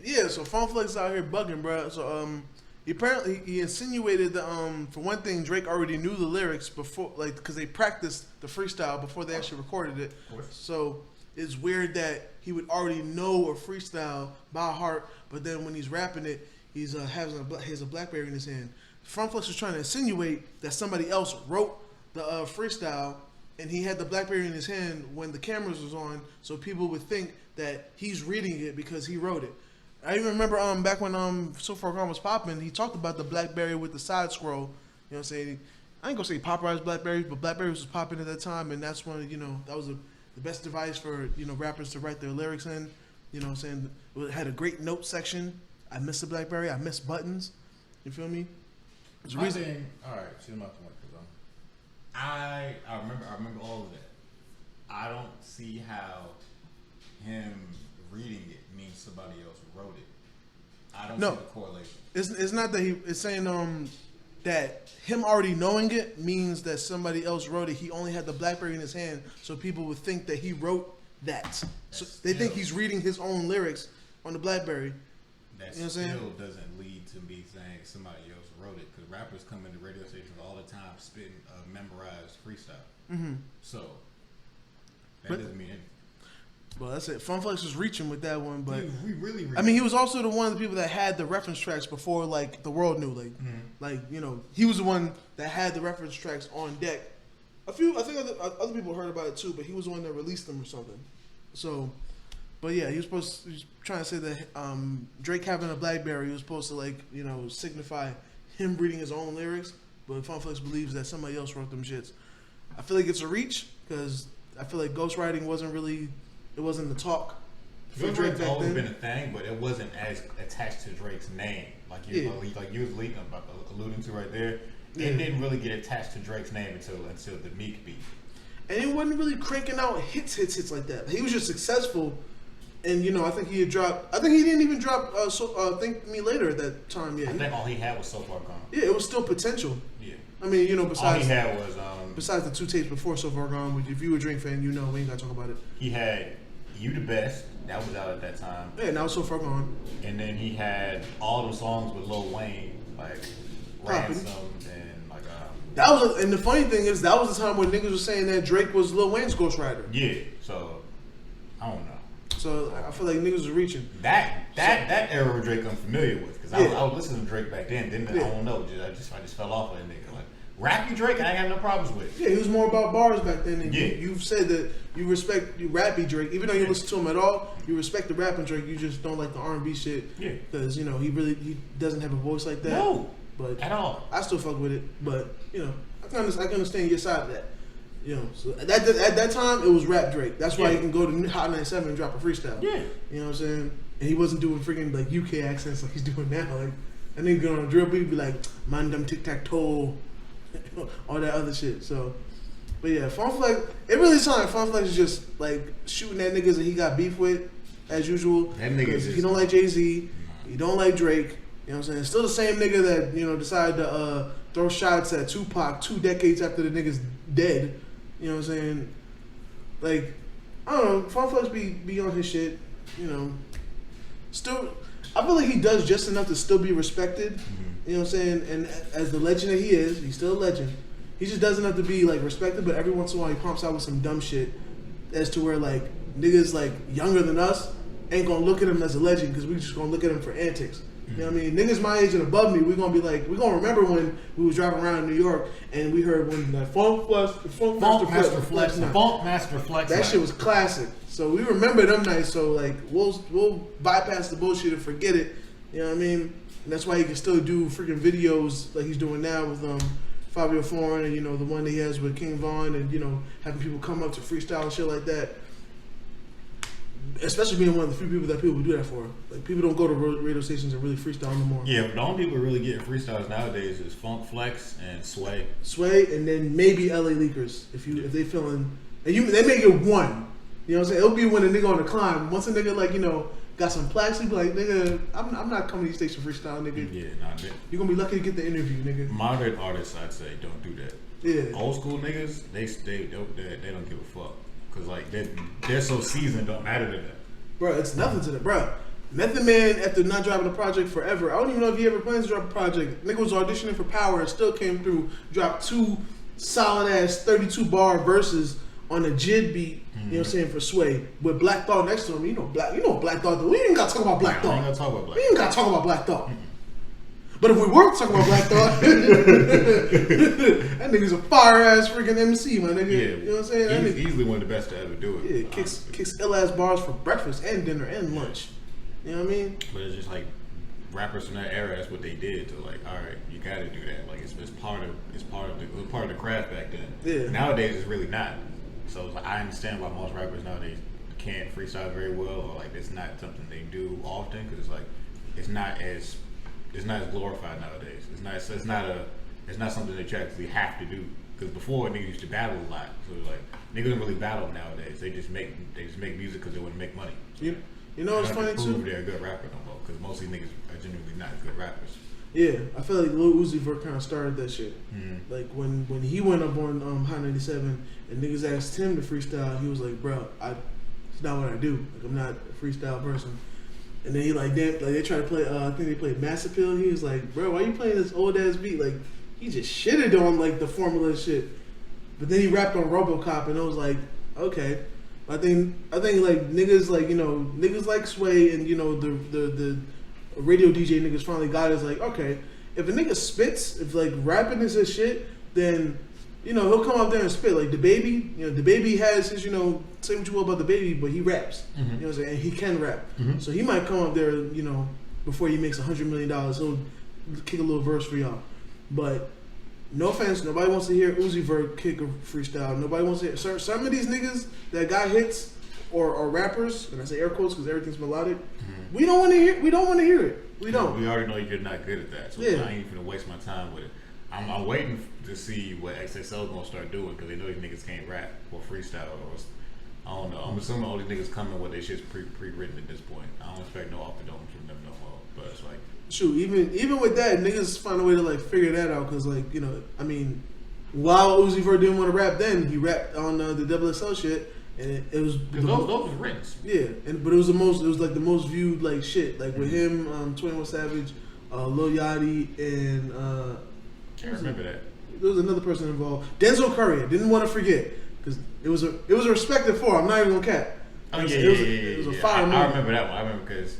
yeah, so Funk Flex out here bugging, bro. So, he insinuated that, for one thing, Drake already knew the lyrics before, like, because they practiced the freestyle before they actually recorded it. So, it's weird that he would already know a freestyle by heart, but then when he's rapping it, he has a BlackBerry in his hand. Funk Flex was trying to insinuate that somebody else wrote the freestyle, and he had the BlackBerry in his hand when the cameras was on, so people would think that he's reading it because he wrote it. I even remember back when So Far Gone was popping, he talked about the BlackBerry with the side scroll. You know what I'm saying? I ain't gonna say popularized BlackBerries, but BlackBerries was popping at that time, and that's when that was the best device for rappers to write their lyrics in. You know what I'm saying? It had a great note section. I miss the BlackBerry. I miss buttons. You feel me? All right, she's my point. I remember all of that. I don't see how him reading it means somebody else wrote it. I don't see the correlation. It's not that it's saying that him already knowing it means that somebody else wrote it. He only had the BlackBerry in his hand, so people would think that he wrote that. So they think he's reading his own lyrics on the BlackBerry. That still doesn't lead to me saying somebody else wrote it, because rappers come into radio stations all the time spitting memorized freestyle. Mm-hmm. So that doesn't mean anything. Well, that's it. Funk Flex was reaching with that one, but dude, we really. I mean, he was also the one of the people that had the reference tracks before, like the world knew, he was the one that had the reference tracks on deck. I think other people heard about it too, but he was the one that released them or something. So, but yeah, he was trying to say that Drake having a BlackBerry was supposed to signify him reading his own lyrics, but Funk Flex believes that somebody else wrote them shits. I feel like it's a reach because I feel like ghostwriting wasn't the talk for Drake back then. Always been a thing, but it wasn't as attached to Drake's name. Like you was alluding to right there. It didn't really get attached to Drake's name until the Meek beat. And it wasn't really cranking out hits like that. He was just successful, and I think he had dropped. I think he didn't even drop Think Me Later at that time yet. I think all he had was So Far Gone. Yeah, it was still potential. Yeah. I mean, besides all he had was besides the 2 tapes before So Far Gone, which if you were a Drake fan, we ain't gotta talk about it. He had You the Best, that was out at that time. Yeah, now it's So Far Gone. And then he had all the songs with Lil Wayne, like Ransom and and the funny thing is that was the time when niggas was saying that Drake was Lil Wayne's ghostwriter. Yeah, so I don't know. So I feel like niggas was reaching. That era of Drake I'm familiar with, because I was listening to Drake back then. I don't know, I just fell off of that nigga. Like rapping Drake, I ain't got no problems with. Yeah, he was more about bars back then. And you've said that you respect rappy Drake, even though you listen to him at all. You respect the rapping Drake. You just don't like the R&B shit. Yeah, because he doesn't have a voice like that. No. But at all. I still fuck with it, but I can understand your side of that. So at that time it was rap Drake. That's why he can go to Hot 97 and drop a freestyle. Yeah, you know what I'm saying. And he wasn't doing freaking like UK accents like he's doing now. Like I think go on a drill beat, be like "Mandem tic tac toe," all that other shit. So, but yeah, Funk Flex. It really sounds like Funk Flex is just like shooting at niggas that he got beef with as usual. That nigga he don't like Jay-Z. He don't like Drake. You know what I'm saying? Still the same nigga that, decided to throw shots at Tupac 2 decades after the nigga's dead. You know what I'm saying? Like, I don't know. Funk Flex be on his shit. Still, I feel like he does just enough to still be respected. Mm-hmm. You know what I'm saying? And as the legend that he is, he's still a legend. He just doesn't have to be like respected, but every once in a while he pumps out with some dumb shit as to where like niggas like younger than us ain't gonna look at him as a legend because we just gonna look at him for antics. You know what I mean? Niggas my age and above me, we gonna be like, we gonna remember when we was driving around in New York and we heard when the Funkmaster Flex, that shit was classic. So we remember them nights. So like we'll bypass the bullshit and forget it. You know what I mean? And that's why he can still do freaking videos like he's doing now with Fabio Foreign and, you know, the one that he has with King Von and, you know, having people come up to freestyle and shit like that. Especially being one of the few people that people do that for. Like, people don't go to radio stations and really freestyle no more. Yeah, but the only people really getting freestyles nowadays is Funk Flex and Sway. Sway, and then maybe LA Leakers if they feeling, and they may get one. You know what I'm saying? It'll be when a nigga on the climb. Once a nigga, like, you know, got some plaques, he be like, nigga, I'm not coming to these station freestyle, nigga. Yeah, nah, you're gonna be lucky to get the interview, nigga. Modern artists, I'd say, don't do that. Yeah. Old school niggas, they don't give a fuck. Cause like they're so seasoned, don't matter to them. Bro, it's nothing to them, bro. Method Man, after not dropping a project forever, I don't even know if he ever plans to drop a project. Nigga was auditioning for Power and still came through, dropped 2 solid ass 32 bar verses on a JID beat. You know what I'm saying, for Sway with Black Thought next to him. You know Black Thought. We ain't gotta talk about Black Thought. We ain't gotta talk about Black Thought. But if we were talking about Black Thought, that nigga's a fire ass freaking MC, my nigga. Yeah, you know what I'm saying? He's easily one of the best to ever do it. Yeah, kicks ill ass bars for breakfast and dinner and lunch. You know what I mean? But it's just like rappers from that era. That's what they did. To like, all right, you got to do that. Like it's part of the craft back then. Yeah. Nowadays, it's really not. So it's like, I understand why most rappers nowadays can't freestyle very well, or like it's not something they do often because it's like it's not as glorified nowadays. It's not something that you actually have to do. Because before niggas used to battle a lot, so like niggas don't really battle nowadays. They just make music because they want to make money. You know what's funny too? Prove they're a good rapper no more. Because most of these niggas are genuinely not good rappers. Yeah, I feel like Lil Uzi Vert kind of started that shit. Like when he went up on High 97 and niggas asked him to freestyle, he was like, "Bro, it's not what I do. Like I'm not a freestyle person." And then he they tried to play. I think they played Mass Appeal. He was like, "Bro, why you playing this old ass beat?" Like he just shitted on like the formula and shit. But then he rapped on RoboCop, and it was like, okay. I think like niggas like, you know, niggas like Sway and, you know, the radio DJ niggas finally got it. It's like, okay, if a nigga spits, if like rapping is his shit, then, you know, he'll come out there and spit. Like the baby, you know, the baby has his, you know, say what you will about the baby, but he raps. You know what I'm saying? And he can rap. So he might come up there, you know, before he makes $100 million, he'll kick a little verse for y'all. But no offense, nobody wants to hear Uzi Vert kick a freestyle. Nobody wants to hear some of these niggas that got hits or rappers, and I say air quotes because everything's melodic. We don't want to hear. We don't want to hear it. We don't. We already know you're not good at that, so I ain't even gonna waste my time with it. I'm waiting to see what XXL gonna start doing because they know these niggas can't rap or freestyle or I don't know. I'm assuming all these niggas coming with their shit's pre-written at this point. I don't expect no off the dome from them no more. But it's like, shoot, even with that, niggas find a way to like figure that out because, like, you know, I mean, while Uzi Vert didn't want to rap then, he rapped on the XXL shit, and it was because those was written. Yeah, but it was the most viewed like shit, like with him, 21 Savage, Lil Yachty, and I remember that. There was another person involved, Denzel Curry. I didn't want to forget because it was a respected four. I'm not even gonna cap. It was a fire moment. I remember that one. I remember because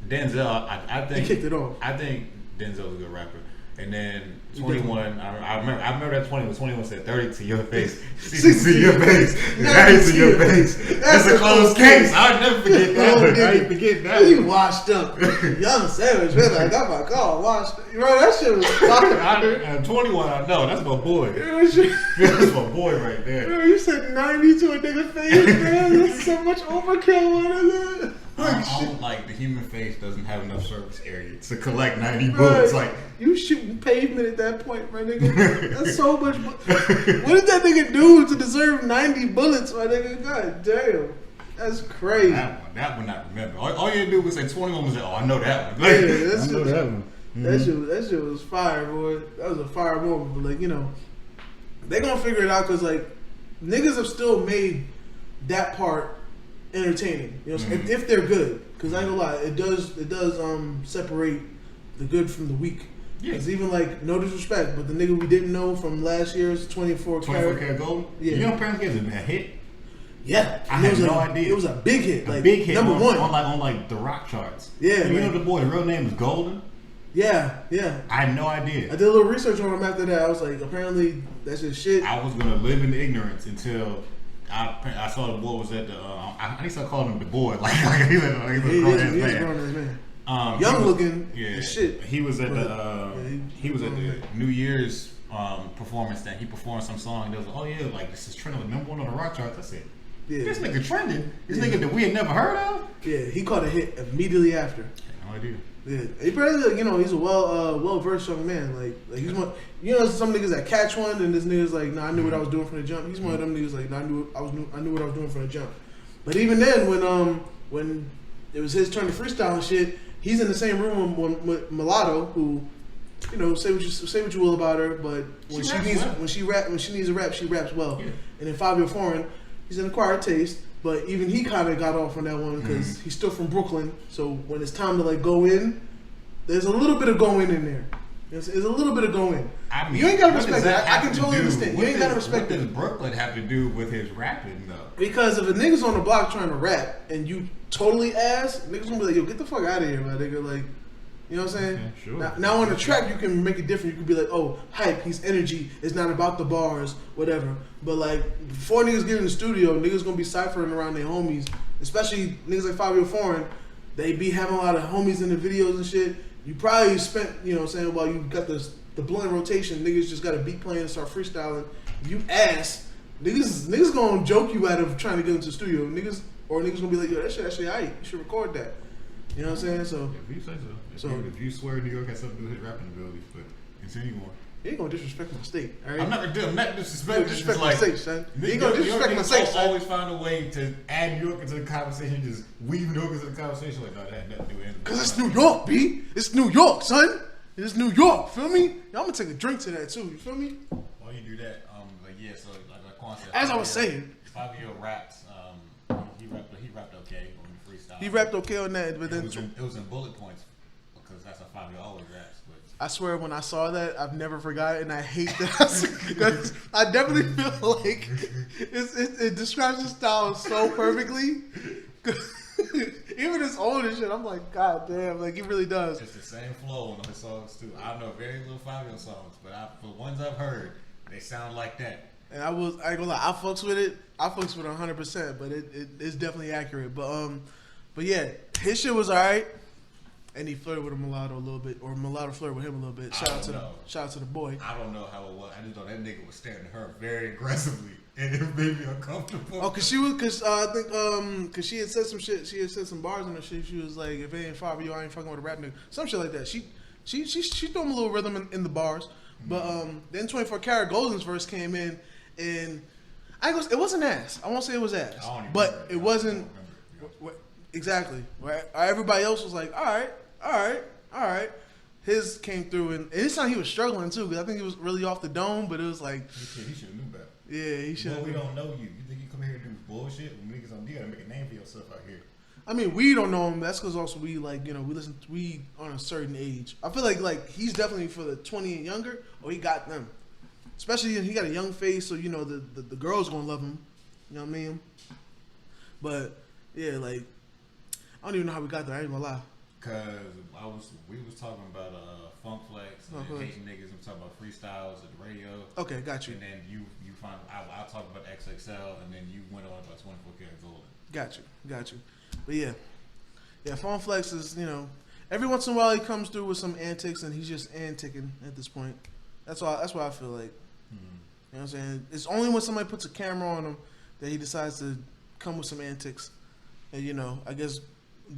Denzel, I think he kicked it off. I think Denzel's a good rapper. And then 21, I remember that 21 said 30 to your face, 60 to your face, 90 to your face. That's a close case. I'll never forget that one. I ain't forget that one. He washed up. Young Savage, man, I got my car washed. Bro, that shit was fire. 21, I know. That's my boy. That's my boy right there. Bro, you said 90 to a nigga face, man. That's so much overkill on it. I don't like the human face doesn't have enough surface area to collect 90 bullets. Like you shooting pavement at that point, my nigga. That's so much. What did that nigga do to deserve 90 bullets, my nigga? God damn, that's crazy. That one I remember. All you had to do was say 21 was like, oh, I know that one. Like, yeah, I know that one. That shit was fire, boy. That was a fire moment. But like, you know, they gonna figure it out because like niggas have still made that part entertaining, you know, if they're good. Because I ain't gonna lie, it does separate the good from the weak. Yeah. It's even like, no disrespect, but the nigga we didn't know from last year's 24 karat gold. Yeah. You know, apparently it's a hit. Yeah, I had no idea. It was a big hit, like big hit number on, one on like the rock charts. Yeah, you know the boy, real name is Golden. Yeah. I had no idea. I did a little research on him after that. I was like, apparently that's just shit. I was gonna live in ignorance until I saw the boy was at the. I need to start calling him the boy. Like he's a grown ass man. Young looking, yeah. Shit. He was at he was at the New Year's performance that he performed some song. They was like, oh yeah, like this is trending like number one on the rock charts. I said, this nigga trending. This nigga that we had never heard of. Yeah, he caught a hit immediately after. No idea. Yeah, he probably, he's a well versed young man. Like he's one. Some niggas that catch one, and this nigga's like, nah, I knew what I was doing from the jump. He's one of them niggas like, nah, I knew what I was doing from the jump. But even then, when it was his turn to freestyle and shit, he's in the same room with Mulatto, who, say what you will about her, but when she needs a rap, she raps well. Yeah. And then Fabio Foreign, he's an acquired taste. But even he kind of got off on that one because he's still from Brooklyn. So when it's time to like go in, there's a little bit of go in there. There's a little bit of go in. I mean, you ain't gotta respect that. I can totally understand. You ain't gotta respect that. What does Brooklyn have to do with his rapping though? Because if a nigga's on the block trying to rap and you totally ass, niggas gonna be like, yo, get the fuck out of here, my nigga. Like, you know what I'm saying? Okay, sure. Now on the track, you can make it different. You can be like, oh, hype, he's energy. It's not about the bars, whatever. But like, before niggas get in the studio, niggas gonna be ciphering around their homies. Especially niggas like Fabio Foreign. They be having a lot of homies in the videos and shit. You probably spent, while you got the blunt rotation, niggas just got a beat playing and start freestyling. You ass, niggas gonna joke you out of trying to get into the studio. Niggas gonna be like, yo, that shit actually aight. You should record that. You know what I'm saying? So if you say so. If you swear New York has something to do with his rapping abilities, but continue on. You ain't gonna disrespect my state, all right? I'm not disrespecting. Disrespect my state, son. You ain't gonna disrespect my state, son. Always find a way to add New York into the conversation, just weave New York into the conversation. Like, no, that had nothing to do with anything. Cause it's New York, B. It's New York, son. It's New York. Feel me? Yo, I'm gonna take a drink to that too. You feel me? While you do that, so like Quan said, as I was saying, Fabio raps. He rapped okay on the freestyle. He rapped okay on that, but then it was in bullet points because that's how Fabio always raps. I swear, when I saw that, I've never forgotten, and I hate that because I definitely feel like it describes his style so perfectly. Even his older shit, I'm like, God damn, like he really does. It's the same flow on his songs too. I don't know very little Fabio songs, but for the ones I've heard, they sound like that. And I ain't gonna lie, I fucks with it. I fucks with it 100%, but it's definitely accurate. But yeah, his shit was alright. And he flirted with a Mulatto a little bit, or Mulatto flirted with him a little bit. Shout out to the boy. I don't know how it was. I just know that nigga was staring at her very aggressively, and it made me uncomfortable. Oh, cause she had said some shit. She had said some bars in her shit. She was like, "If it ain't Fabio, I ain't fucking with a rap nigga." Some shit like that. She threw him a little rhythm in the bars. But then 24 Karat Golden's verse came in, and it wasn't ass. I won't say it was ass, but it wasn't exactly. Right? Everybody else was like, all right. His came through, and this time he was struggling too, because I think he was really off the dome, but it was like he should have knew better. Yeah, he should. Well, we don't know you. You think you come here and do bullshit? When niggas on, you gotta make a name for yourself out here. I mean, we don't know him. That's because also we we on a certain age. I feel like he's definitely for the 20 and younger. Oh, he got them. Especially he got a young face, so the girls gonna love him. You know what I mean? But yeah, like I don't even know how we got there. I ain't gonna lie. Cause we was talking about Funk Flex and Haitian niggas. I'm talking about freestyles at the radio. Okay, got you. And then you find I'll talk about XXL, and then you went on about 24 Karat Golden. Got you. But yeah, Funk Flex is every once in a while he comes through with some antics, and he's just anticing at this point. That's why I feel like. You know what I'm saying? It's only when somebody puts a camera on him that he decides to come with some antics. And I guess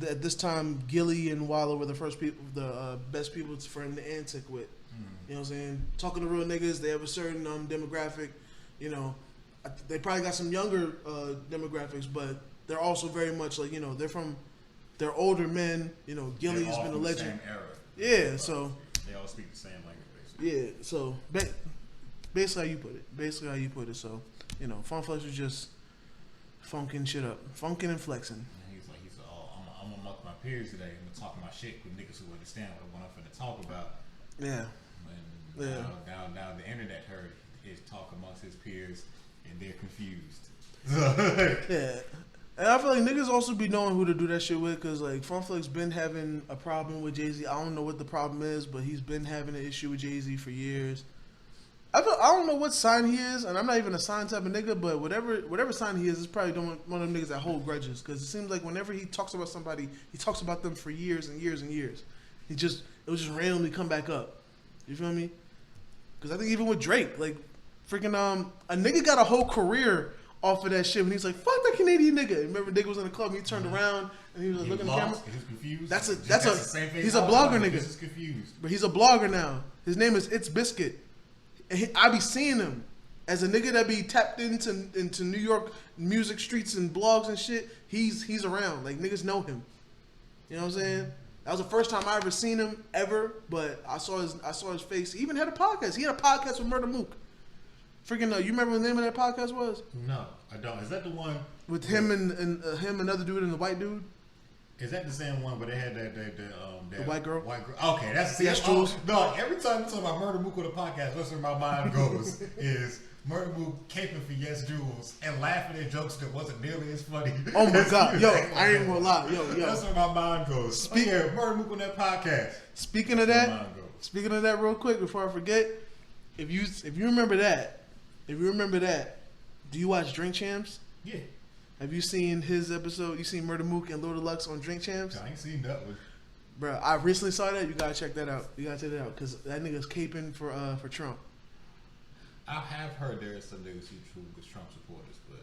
at this time, Gilly and Wallow were the best people for him to antic with. You know what I'm saying? Talking to real niggas, they have a certain demographic. They probably got some younger demographics, but they're also very much like they're older men. Gilly has been a legend. Same era. Yeah, so they all speak the same language, basically. Yeah, so basically how you put it. So Funk Flex was just funking shit up, funking and flexing. And he's like, I'm amongst my peers today. I'm gonna talk my shit with niggas who understand what I'm finna talk about. Yeah. And Yeah. now the internet heard his talk amongst his peers, and they're confused. Yeah. And I feel like niggas also be knowing who to do that shit with, cause like Funkflex been having a problem with Jay-Z. I don't know what the problem is, but he's been having an issue with Jay-Z for years. I don't know what sign he is, and I'm not even a sign type of nigga, but whatever sign he is, it's probably one of them niggas that hold grudges. Cause it seems like whenever he talks about somebody, he talks about them for years and years and years. It will just randomly come back up. You feel me? Cause I think even with Drake, like freaking a nigga got a whole career off of that shit when he's like, fuck that Canadian nigga. Remember nigga was in the club and he turned around and he was looking at the camera. He was confused. That's he's a blogger nigga. He's confused. But he's a blogger now. His name is It's Biscuit. And I be seeing him as a nigga that be tapped into New York music streets and blogs and shit. He's around. Like niggas know him. You know what I'm saying? That was the first time I ever seen him ever, but I saw his face. He even had a podcast. He had a podcast with Murder Mook. Freaking you remember what the name of that podcast was? No, I don't. Is that the one with him and him, another dude, and the white dude? Is that the same one where they had the white girl? White girl. Okay, that's Yes, Jules. No, every time you talk about Murder Mook on the podcast, what's where my mind goes is Murder Mook caping for Yes Jules and laughing at jokes that wasn't nearly as funny. Oh my god, yo, I ain't gonna lie, yo. That's where my mind goes. Murder Mook on that podcast. Speaking of that, real quick before I forget, if you remember that, do you watch Drink Champs? Yeah. Have you seen his episode? You seen Murder Mook and Lil Deluxe on Drink Champs? I ain't seen that one. Bro, I recently saw that. You gotta check that out. Because that nigga's caping for Trump. I have heard there is some niggas who was Trump supporters, but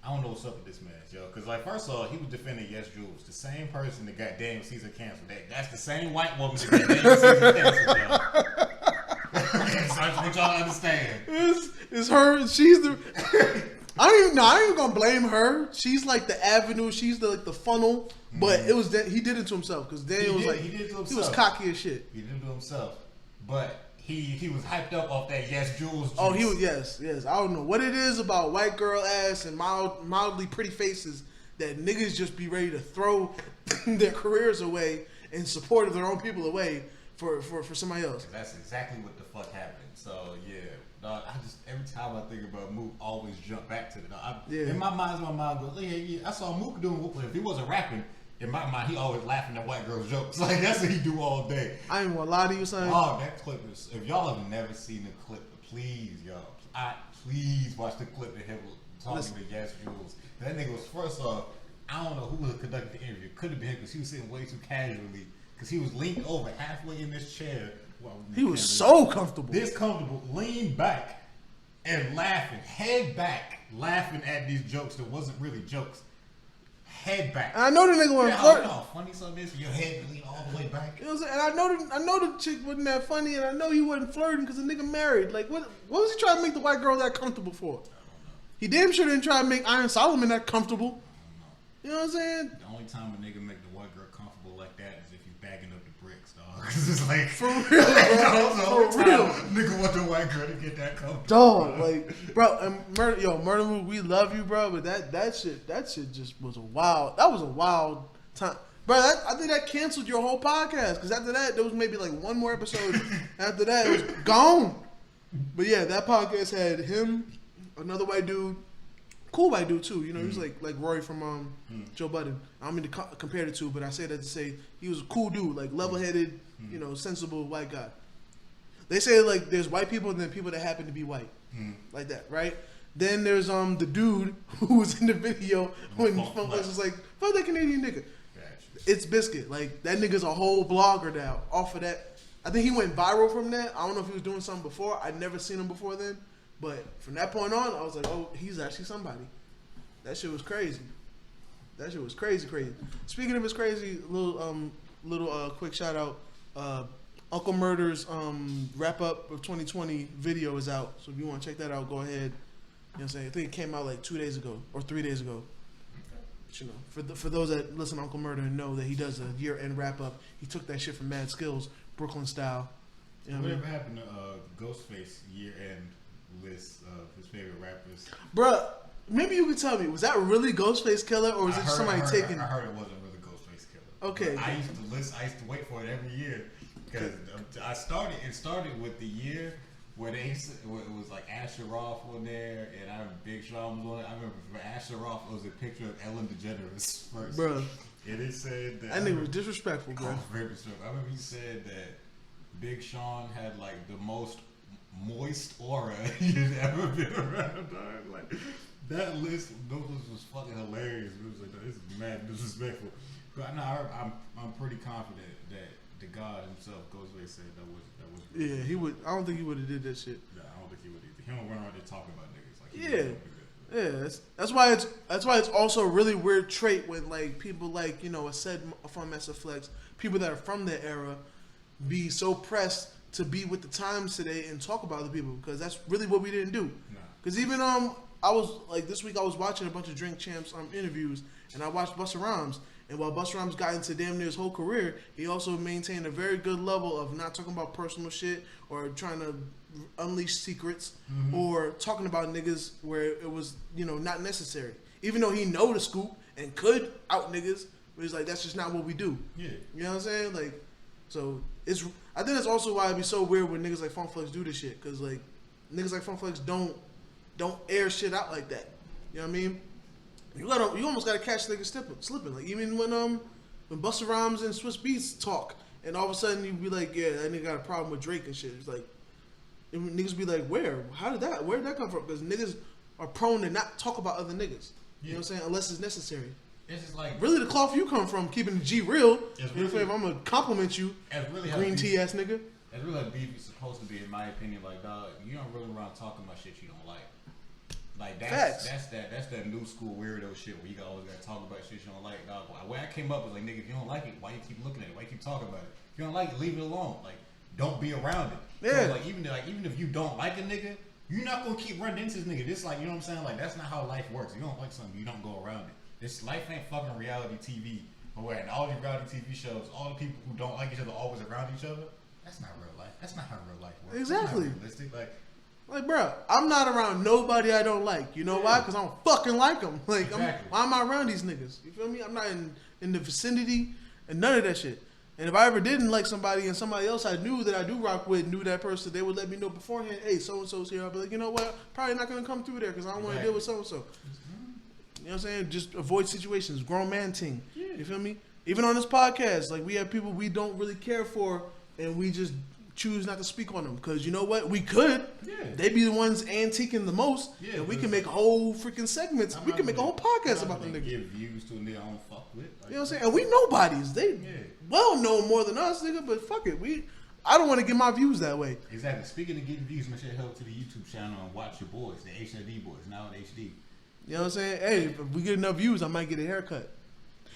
I don't know what's up with this man, yo. Because like first of all, he was defending Yes Jules, the same person that got Daniel Caesar canceled. That's the same white woman that got Daniel Caesar canceled, yo. So I just want y'all to understand. It's her. She's the. I ain't even gonna blame her. She's like the avenue. She's the funnel. But it was that he did it to himself because Daniel was like he was cocky as shit. He did it to himself, but he was hyped up off that Yes Jules. Juice. Oh, he was yes. I don't know what it is about white girl ass and mildly pretty faces that niggas just be ready to throw their careers away in support of their own people away for somebody else. That's exactly what the fuck happened. So yeah. I just every time I think about Mook, always jump back to it. In my mind goes, yeah. I saw Mook doing if he wasn't rapping. In my mind, he always laughing at white girls' jokes. Like that's what he do all day. I ain't gonna lie to you, son. Oh, that clip is. If y'all have never seen the clip, please, y'all, please watch the clip of him talking to Yes Jules. That nigga was first off. I don't know who was conducting the interview. Could have been him because he was sitting way too casually. Because he was leaned over halfway in this chair. He was so comfortable. This comfortable, lean back and laughing, head back, laughing at these jokes that wasn't really jokes. Head back. And I know the nigga wasn't flirting. How funny something is for your head to lean all the way back. You know what I'm saying? And I know the chick wasn't that funny, and I know he wasn't flirting because the nigga married. Like, what was he trying to make the white girl that comfortable for? I don't know. He damn sure didn't try to make Iron Solomon that comfortable. You know what I'm saying? The only time a nigga make the white girl comfortable like that is if he's bagging up the bricks, dog. Cause it's like for real, bro. For real. Nigga want the white girl to get that comfortable. Dog, like, bro, and Murder Mook, we love you, bro. But that shit just was a wild. That was a wild time, bro. I think that canceled your whole podcast because after that there was maybe like one more episode. After that, it was gone. But yeah, that podcast had him, another white dude. Cool white dude too, you know. He was like Roy from Joe Budden. I don't mean to compare the two, but I say that to say he was a cool dude, like level-headed, you know, sensible white guy. They say like there's white people and then people that happen to be white, like that, right? Then there's the dude who was in the video when Funkmaster was like, "Fuck that Canadian nigga." It's Biscuit, like that nigga's a whole blogger now. Off of that, I think he went viral from that. I don't know if he was doing something before. I'd never seen him before then. But from that point on, I was like, oh, he's actually somebody. That shit was crazy. Crazy. Speaking of it's crazy, little quick shout out. Uncle Murder's wrap up of 2020 video is out. So if you want to check that out, go ahead. You know what I'm saying? I think it came out like 2 days ago or 3 days ago. But, you know, for those that listen to Uncle Murder and know that he does a year-end wrap up, he took that shit from Mad Skills, Brooklyn style. You know Whatever happened to Ghostface year-end list of his favorite rappers? Bruh, maybe you could tell me, was that really Ghostface Killer or was it just somebody taking? I heard it wasn't really Ghostface Killer. Okay. I used to wait for it every year Because it started with the year where it was like Asher Roth on there, and I remember Big Sean was on it. I remember for Asher Roth, it was a picture of Ellen DeGeneres first. Bro. And it said that. That nigga was disrespectful, bro. Very disrespectful. I remember he said that Big Sean had like the most moist aura he's ever been around. Dog. Like that list, those was fucking hilarious. It was like, this is mad disrespectful. But I'm pretty confident that the God himself goes away and said that was. Yeah, he would. I don't think he would have did that shit. No, I don't think he would either. He don't run around there talking about niggas. Like, That's why it's also a really weird trait when like people like said Funkmaster Flex, people that are from that era, be so pressed to be with the times today and talk about the people, because that's really what we didn't do. Because even I was like this week I was watching a bunch of Drink Champs interviews, and I watched Busta Rhymes. And while Busta Rhymes got into damn near his whole career, he also maintained a very good level of not talking about personal shit or trying to unleash secrets or talking about niggas where it was, not necessary. Even though he know the scoop and could out niggas, but he's like, that's just not what we do. Yeah. You know what I'm saying? Like, so I think that's also why it'd be so weird when niggas like Funk Flex do this shit, because like niggas like Funk Flex don't air shit out like that. You know what I mean? You almost gotta catch niggas slipping. Like even when Busta Rhymes and Swiss Beats talk, and all of a sudden you be like, yeah, that nigga got a problem with Drake and shit. It's like niggas be like, where did that come from? Because niggas are prone to not talk about other niggas. You know what I'm saying? Unless it's necessary. It's just like really the cloth you come from, keeping the G real. Really, if I'm gonna compliment you, really green tea ass nigga. That's really how beef is supposed to be, in my opinion. Like, dog, you don't really run talking about shit you don't like. Like that's that new school weirdo shit where you always gotta talk about shit you don't like, dog. When I came up was like, nigga, if you don't like it, why you keep looking at it? Why you keep talking about it? If you don't like it, leave it alone. Like, don't be around it. Yeah. So, even if you don't like a nigga, you're not gonna keep running into this nigga. This like, you know what I'm saying? Like, that's not how life works. You don't like something, you don't go around it. This life ain't fucking reality TV. But where in all these reality TV shows, all the people who don't like each other always around each other. That's not real life. That's not how real life works. Exactly. That's not realistic. Like, bro, I'm not around nobody I don't like. You know why? Because I don't fucking like them. Like, Exactly. why am I around these niggas? You feel me? I'm not in the vicinity and none of that shit. And if I ever didn't like somebody and somebody else I knew that I do rock with knew that person, they would let me know beforehand, hey, so-and-so's here. I'll be like, you know what? Probably not going to come through there because I don't want to deal with so-and-so. You know what I'm saying? Just avoid situations. Grown man ting. You feel me? Even on this podcast, like, we have people we don't really care for and we just choose not to speak on them because you know what? We could. Yeah. They be the ones antiquing the most. Yeah, and we can make whole freaking segments. We can make a whole podcast about them niggas. Give views to a nigga I don't fuck with. You Like, know what I'm saying? And we nobodies. They well know more than us, nigga. But fuck it. I don't want to get my views that way. Exactly. Speaking of getting views, make sure you head to the YouTube channel and watch your boys, the HID Boyz, now in HD. You know what I'm saying? Hey, if we get enough views, I might get a haircut.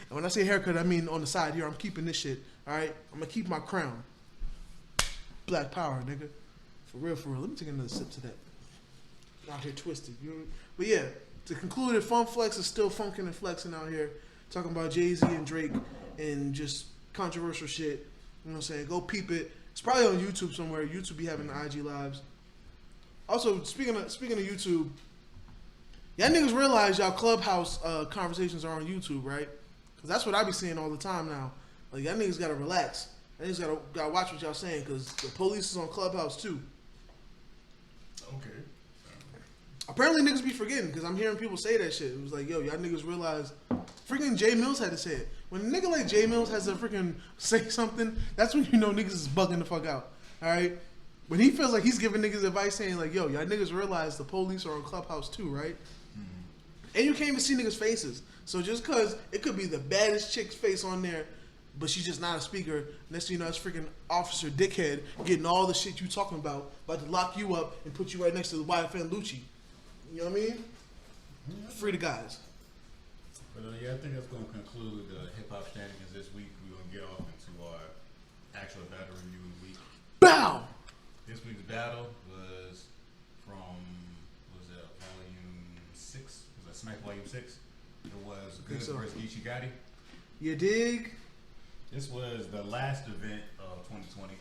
And when I say haircut, I mean on the side here. I'm keeping this shit. All right? I'm gonna keep my crown. Black power, nigga. For real, for real. Let me take another sip to that. Out here twisted. You know? But yeah, to conclude it, Funk Flex is still funking and flexing out here. Talking about Jay-Z and Drake and just controversial shit. You know what I'm saying? Go peep it. It's probably on YouTube somewhere. YouTube be having the IG lives. Also, speaking of YouTube, y'all niggas realize y'all Clubhouse conversations are on YouTube, right? Because that's what I be seeing all the time now. Like, y'all niggas gotta relax. Y'all niggas gotta watch what y'all saying, because the police is on Clubhouse too. Okay. Apparently niggas be forgetting, because I'm hearing people say that shit. It was like, yo, y'all niggas realize, freaking Jay Mills had to say it. When a nigga like Jay Mills has to freaking say something, that's when you know niggas is bugging the fuck out. Alright? When he feels like he's giving niggas advice saying like, yo, y'all niggas realize the police are on Clubhouse too, right? Mm-hmm. And you can't even see niggas' faces. So just because it could be the baddest chick's face on there, but she's just not a speaker, next thing you know, it's freaking Officer Dickhead getting all the shit you talking about to lock you up and put you right next to the YFN Lucci. You know what I mean? Yeah. Free the guys. But yeah, I think that's going to conclude the hip-hop shenanigans this week. We're going to get off into our actual battle review of the week. Bow! This week's battle was from, Volume 6? Was that Smack Volume 6? It was Goodz versus Geechi Gotti. You dig? This was the last event of 2020.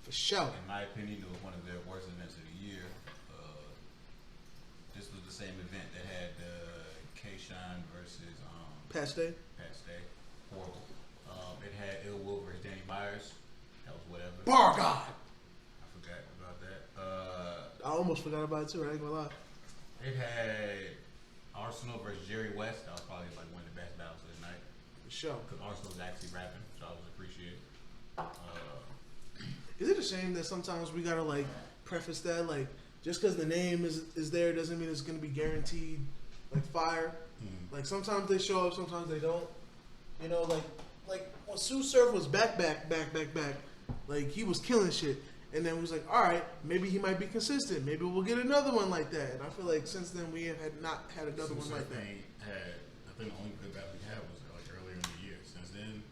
For sure. In my opinion, it was one of their worst events of the year. This was the same event that had K-Shine versus Patch Day. Horrible. It had Ill Will versus Danny Myers. whatever. Bar God. I forgot about that. I almost forgot about it too. I ain't gonna lie. It had Arsenal versus Jerry West. That was probably like one of the best battles of the night. For sure. Because Arsenal was actually rapping, so I was appreciated. Is it a shame that sometimes we gotta like preface that like just because the name is there doesn't mean it's gonna be guaranteed like fire. Like sometimes they show up, sometimes they don't. You know, like when Sue Surf was back, like he was killing shit, and then we was like, all right, maybe he might be consistent. Maybe we'll get another one like that. And I feel like since then we have not had another one like that. I think the only good battle we had was like earlier in the year. Since then,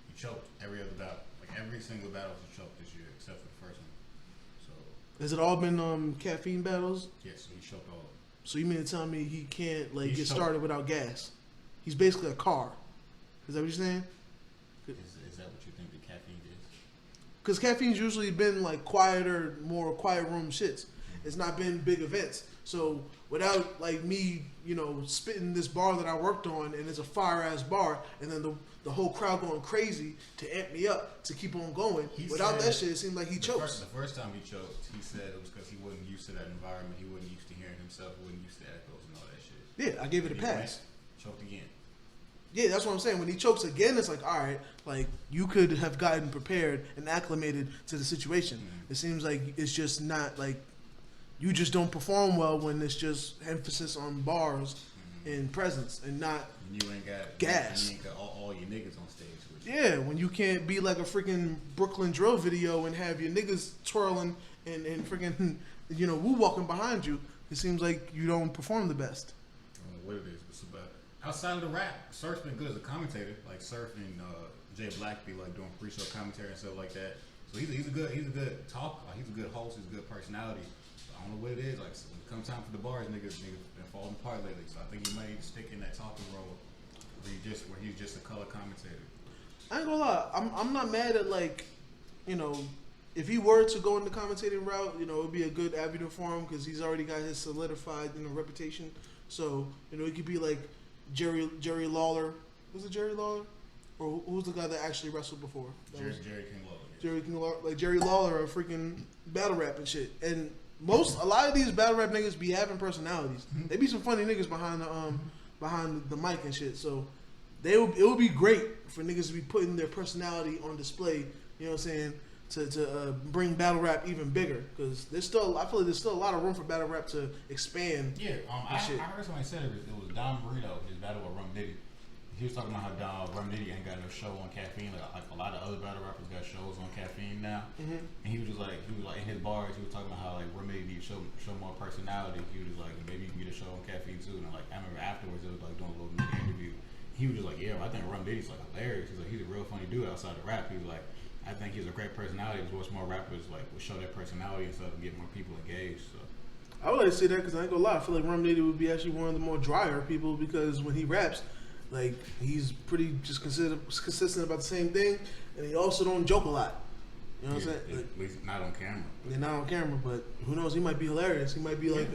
he choked every other battle. Like every single battle he choked this year, except for the first one. So Has it all been caffeine battles? yes, he choked all of them. So you mean to tell me he can't like He's get choked. started without gas? He's basically a car. Is that what you're saying? Is that what you think the caffeine is? Because caffeine's usually been like quieter, more quiet room shits. It's not been big events. So without like me, you know, spitting this bar that I worked on, and it's a fire ass bar, and then the whole crowd going crazy to amp me up to keep on going. Without that shit, it seemed like he chokes. The first time he choked, he said it was because he wasn't used to that environment. He wasn't used to hearing himself. He wasn't used to echoes and all that shit. Yeah, I gave it a He pass. went, choked again. Yeah, that's what I'm saying. When he chokes again, it's like, all right, like you could have gotten prepared and acclimated to the situation. Mm-hmm. It seems like it's just not like you just don't perform well when it's just emphasis on bars and presence and not And you ain't got gas. You ain't got all your niggas on stage with you. yeah. When you can't be like a freaking Brooklyn drill video and have your niggas twirling and freaking you know woo walking behind you, it seems like you don't perform the best. I don't know what it is, but it's about outside of the rap, Surf's been good as a commentator. Like Surf and Jay Black be like doing pre-show commentary and stuff like that. So he's a good talker. Like, he's a good host. He's a good personality. I don't know what it is. Like so when it comes time for the bars, niggas been falling apart lately. So I think he might need to stick in that talking role where he's just a color commentator. I ain't gonna lie. I'm not mad at like, you know, if he were to go in the commentating route, you know, it would be a good avenue for him because he's already got his solidified, you know, reputation. So you know, it could be like Jerry Lawler. Was it Jerry Lawler, or who's the guy that actually wrestled before? Jerry King Lawler. Yeah. Jerry King Lawler, like Jerry Lawler, a freaking battle rap and shit. And a lot of these battle rap niggas be having personalities. They be some funny niggas behind the mic and shit. So it would be great for niggas to be putting their personality on display. You know what I'm saying? To bring battle rap even bigger because I feel like there's still a lot of room for battle rap to expand. Yeah, I heard somebody said it was Don Marino, his battle with Rum Nitty. He was talking about how Rum Nitty ain't got no show on caffeine. Like a lot of other battle rappers got shows on caffeine now. Mm-hmm. And he was like in his bars, he was talking about how like Rum Nitty needs to show more personality. He was like, maybe you can get a show on caffeine too. And like I remember afterwards, it was like doing a little mini interview. He was just like, yeah, I think Rum Nitty's like hilarious. He's like, he's a real funny dude outside of rap. He was like, I think he's a great personality. He wish more rappers like would show their personality and stuff and get more people engaged. So I would like to say that because I ain't gonna lie, I feel like Rum Nitty would be actually one of the more drier people because when he raps, like he's pretty just consistent about the same thing, and he also don't joke a lot. You know what I'm saying? Like, at least not on camera. Yeah, not on camera, but who knows? He might be hilarious. He might be like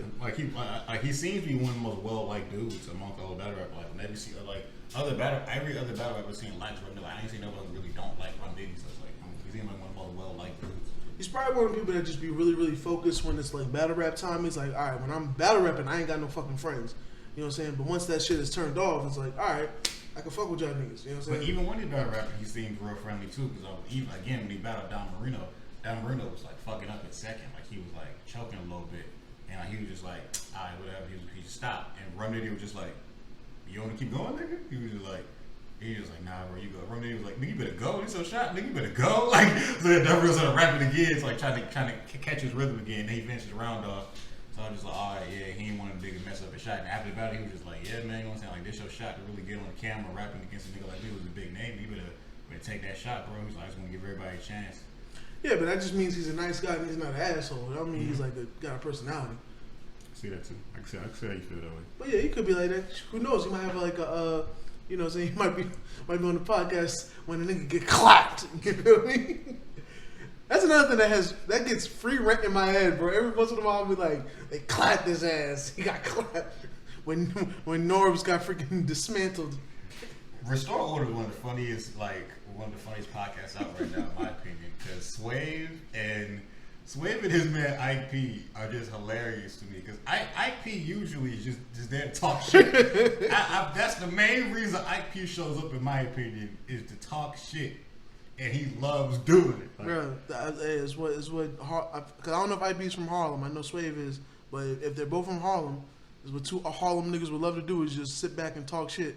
he seems to be one of the most well-liked dudes amongst all the battle rappers. Like never see like every other battle rapper seen likes Rum Nitty. I ain't seen nobody who really don't like Rum Nitty. So it's like he seems like one of the most well-liked dudes. he's probably one of the people that just be really, really focused when it's like battle rap time. It's like, all right, when I'm battle rapping, I ain't got no fucking friends. You know what I'm saying? But once that shit is turned off, it's like, all right, I can fuck with y'all niggas. You know what I'm saying? But even when he battle rapping, he seemed real friendly too. Because even again, when he battled Don Marino was like fucking up at second. Like he was like choking a little bit, and like, he was just like, all right, whatever. He just stopped, and Rum Nitty was just like, you want to keep going, nigga? He was just like, nah, bro, you go. Rum Nitty was like, nigga, you better go. It's so shot, nigga, you better go. Like, so then Don Marino started rapping again. It's like trying to catch his rhythm again. Then he finished the round off. So I'm just like, all right, yeah, he ain't want to mess up his shot. And after the battle, he was just like, yeah, man, you know what I'm saying? Like, this your shot to really get on the camera rapping against a nigga like me who's a big name. You better take that shot, bro. He's like, I just want to give everybody a chance. Yeah, but that just means he's a nice guy and he's not an asshole. That don't mean he's like got a personality. I see that too. I can see how you feel that way. But yeah, he could be like that. Who knows? He might have like a, you know what I'm saying? He might be on the podcast when the nigga get clapped. You feel me? That's another thing that gets free rent in my head, bro. Every once in a while, I'll be like, they clapped his ass. He got clapped when Norbs got freaking dismantled. Restore Order is one of the funniest, like one of the funniest podcasts out right now, in my opinion, because Swave and his man IP are just hilarious to me. Because IP usually is just there to talk shit. That's the main reason IP shows up, in my opinion, is to talk shit, and he loves doing it. Like, bro, it's what because I don't know if IP is from Harlem. I know Swave is, but if they're both from Harlem, is what two Harlem niggas would love to do is just sit back and talk shit.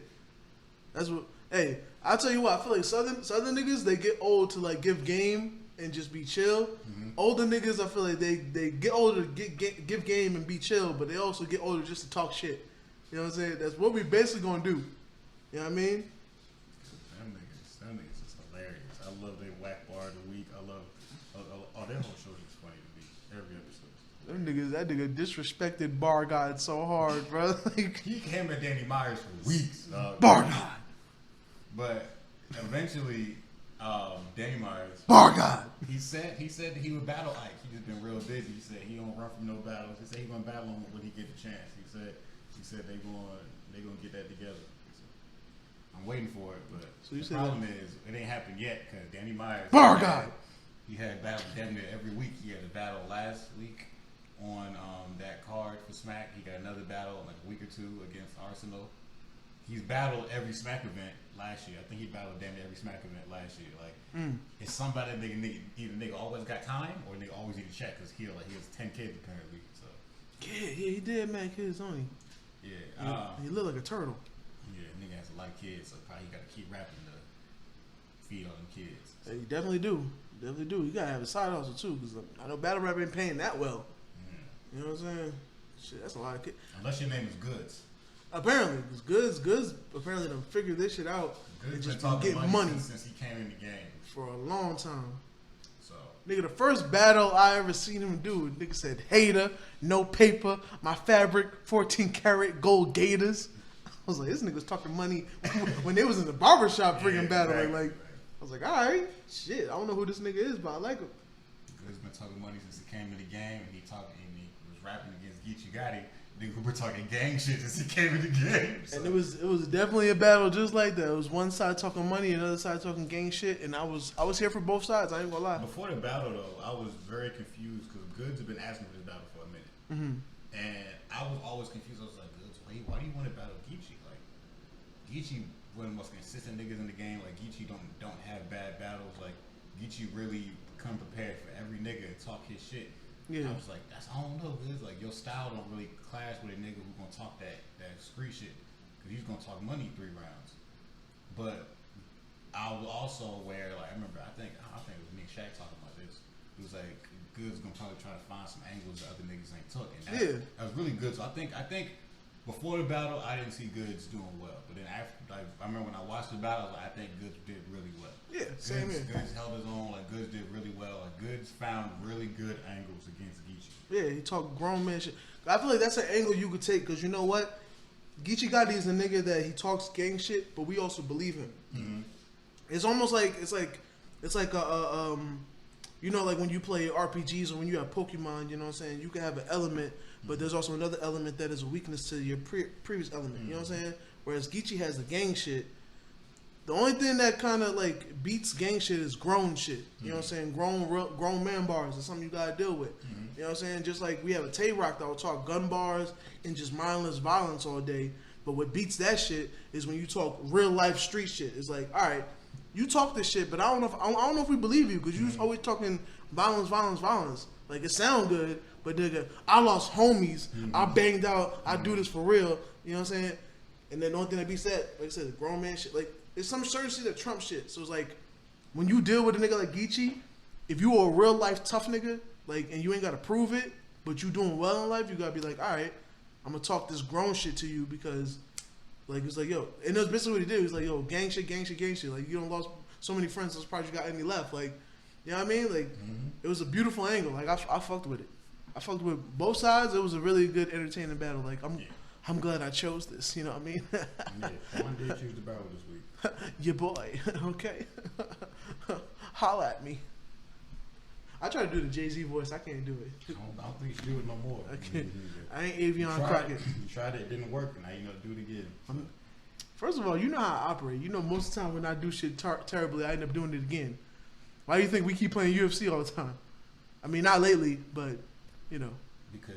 That's what. Hey, I'll tell you what. I feel like Southern niggas, they get old to like give game and just be chill. Mm-hmm. Older niggas, I feel like they get older to give game and be chill, but they also get older just to talk shit. You know what I'm saying? That's what we basically gonna do. You know what I mean? Them niggas is hilarious. I love their whack bar of the week. I love their whole show is funny to me. Every episode. Them niggas, that nigga disrespected Bar God so hard, bro. Like he came at Danny Myers for weeks. Bar God. But eventually, Danny Myers. Bar God. He said that he would battle Ike. He just been real busy. He said he don't run from no battles. He said he gonna battle him when he get the chance. He said they gonna get that together. So I'm waiting for it, but so the problem is it ain't happened yet because Danny Myers. Bar God. He had battles damn near every week. He had a battle last week on that card for Smack. He got another battle in like a week or two against Arsenal. He's battled every Smack event last year. I think he battled damn near every Smack event last year. Like, it's somebody that either nigga always got time or nigga always need to check because he has 10 kids apparently. So yeah, he did man kids on him. Yeah, he looked like a turtle. Yeah, nigga has a lot of kids, so probably got to keep rapping to feed all them kids. So. Yeah, you definitely do. Definitely do. You gotta have a side hustle too, because I know battle rap ain't paying that well. You know what I'm saying? Shit, that's a lot of kids. Unless your name is Goodz. Apparently, because Goodz apparently done figured this shit out. Goodz and just been getting money since he came in the game for a long time. So, nigga, the first battle I ever seen him do, nigga said, "Hater, no paper, my fabric, 14 karat gold gators." I was like, this nigga's talking money when they was in the barbershop freaking battling. Exactly. Like, I was like, all right, shit, I don't know who this nigga is, but I like him. Goodz been talking money since he came in the game, and he was rapping against Geechi Gotti. Nigga who been talking gang shit since he came in the game. So. And it was definitely a battle just like that. It was one side talking money, another side talking gang shit, and I was here for both sides. I ain't gonna lie. Before the battle though, I was very confused because Goodz had been asking for this battle for a minute, and I was always confused. I was like, Goodz, why do you want to battle Geechi? Like, Geechi one of the most consistent niggas in the game. Like, Geechi don't have bad battles. Like, Geechi really come prepared for every nigga and talk his shit. Yeah. I was like, I don't know, Goodz. Like, your style don't really clash with a nigga who gonna talk that street shit, cause he's gonna talk money 3 rounds. But I was also aware, like, I remember, I think it was me and Shaq talking about this. It was like, Goodz gonna probably try to find some angles that other niggas ain't took, and that was really good. So I think before the battle, I didn't see Goodz doing well, but then after, like, I remember when I watched the battle, I was like, I think Goodz did really well. Yeah, same here. Goodz held his own. Like, Goodz did really well. Like, Goodz found really good angles against Geechi. Yeah, he talked grown man shit. I feel like that's an angle you could take because you know what, Geechi Gotti is a nigga that he talks gang shit, but we also believe him. Mm-hmm. It's almost like it's like a you know, like when you play RPGs or when you have Pokemon, you know what I'm saying? You can have an element, but there's also another element that is a weakness to your previous element. You know what I'm saying? Whereas Geechi has the gang shit. The only thing that kind of like beats gang shit is grown shit. You know what I'm saying? Grown man bars is something you gotta deal with. You know what I'm saying? Just like we have a Tay Rock that will talk gun bars and just mindless violence all day. But what beats that shit is when you talk real life street shit. It's like, all right, you talk this shit, but I don't know if we believe you because you always talking violence. Like it sound good, but nigga, I lost homies. I banged out. I do this for real. You know what I'm saying? And then the only thing that beats that, like I said, grown man shit. Like it's some certain shit that Trump shit. So it's like when you deal with a nigga like Geechi, if you are a real life tough nigga, like, and you ain't gotta prove it, but you doing well in life, you gotta be like, all right, I'm gonna talk this grown shit to you because, like, it's like, yo, and that's basically what he did. He was like, yo, gang shit. Like, you don't lost so many friends, that's probably you got any left. Like, you know what I mean? Like, it was a beautiful angle. Like, I fucked with it. I fucked with both sides. It was a really good, entertaining battle. Like, I'm glad I chose this. You know what I mean? Yeah, one did choose the battle this week. Your boy. Okay. Holla at me. I tried to do the Jay-Z voice. I can't do it. I don't think you should do it no more. I ain't Avion Crockett. You tried it didn't work, and now you know to do it again. First of all, you know how I operate. You know, most of the time when I do shit terribly, I end up doing it again. Why do you think we keep playing UFC all the time? I mean, not lately, but you know. Because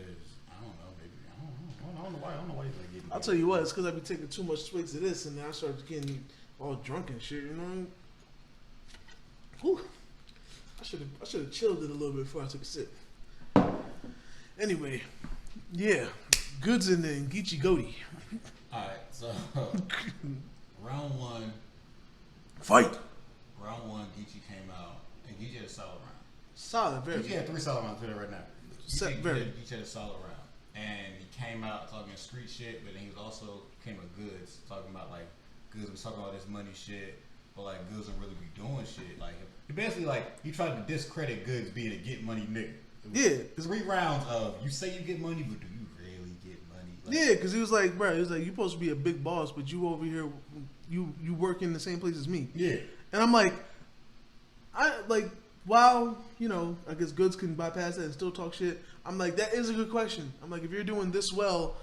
I don't know, baby. I don't know why. I don't know why you're gonna get. I'll tell you what. It's because I be taking too much swigs of this, and then I start getting all drunk and shit. You know. Whew. I should have chilled it a little bit before I took a sip. Anyway, yeah, Goodz and then Geechi Gotti. All right, so round one. Fight. Round one, Geechi came out, and Geechi had a solid round. Solid, very. Geechi had 3 solid rounds. Tell you that right now. Geechi had a solid round, and he came out talking street shit, but then he was also came with Goodz, talking about like Goodz was talking about this money shit, but like Goodz don't really be doing shit. Like he basically like he tried to discredit Goodz being a get money nigga. Yeah, 3 rounds of you say you get money, but do you really get money? Like, yeah, because he was like, bro, he was like, you supposed to be a big boss, but you over here, you work in the same place as me. Yeah, and I'm like, wow, you know, I guess Goodz can bypass that and still talk shit. I'm like, that is a good question. I'm like, if you're doing this well,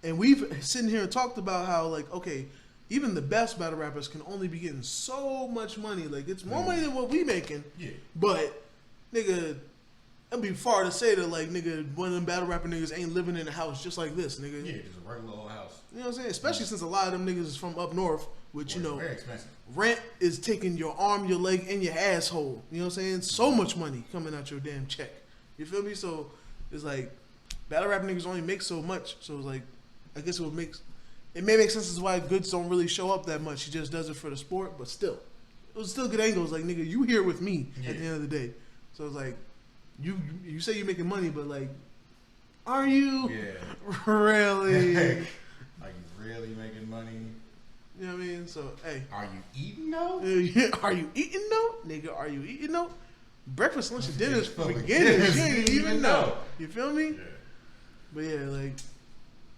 and we've sitting here and talked about how like, okay, even the best battle rappers can only be getting so much money. Like it's more money than what we making. Yeah, but nigga. It'd be far to say that, like, nigga, one of them battle rapper niggas ain't living in a house just like this, nigga. yeah, just a regular old house. You know what I'm saying? Especially since a lot of them niggas is from up north, which, you know, very expensive. rent is taking your arm, your leg, and your asshole. You know what I'm saying? So much money coming out your damn check. You feel me? So, it's like, battle rap niggas only make so much. So, it's like, I guess it may make sense as why Goodz don't really show up that much. He just does it for the sport, but still. It was still good angles. Like, nigga, you here with me at the end of the day. So, it's like, You say you're making money, but like, are you really? Are you really making money? You know what I mean? So, hey. Are you eating though? Are you eating though? Nigga, are you eating though? Breakfast, lunch, and dinner's for beginners. You didn't even know. You feel me? Yeah. But yeah, like,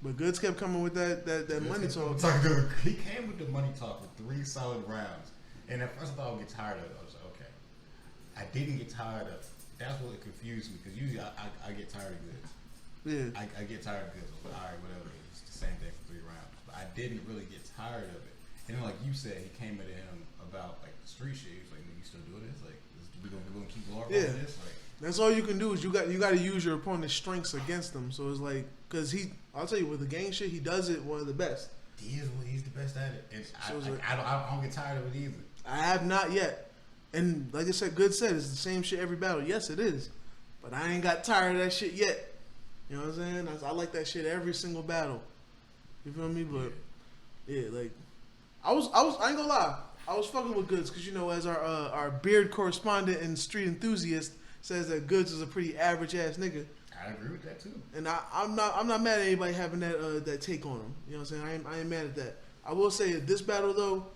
but Goodz kept coming with that money talk. He came with the money talk with 3 solid rounds. And at first I thought I would get tired of it. I was like, okay. I didn't get tired of it. That's what confused me because usually I get tired of Goodz. Yeah. I get tired of Goodz. All right, whatever. It's the same thing for 3 rounds. But I didn't really get tired of it. And then, like you said, he came at him about like the street shit. He was like, "You still doing this? Like, we gonna keep glorifying this?" Like, that's all you can do is you got to use your opponent's strengths against them. So it's like, because I'll tell you, with the gang shit, he does it one of the best. he's the best at it. And So I don't get tired of it either. I have not yet. And like I said, Goodz said, it's the same shit every battle. Yes, it is. But I ain't got tired of that shit yet. You know what I'm saying? I like that shit every single battle. You feel me? But yeah, like I ain't gonna lie. I was fucking with Goodz because, you know, as our beard correspondent and street enthusiast says that Goodz is a pretty average ass nigga. I agree with that too. And I'm not mad at anybody having that take on him. You know what I'm saying? I ain't mad at that. I will say that this battle though,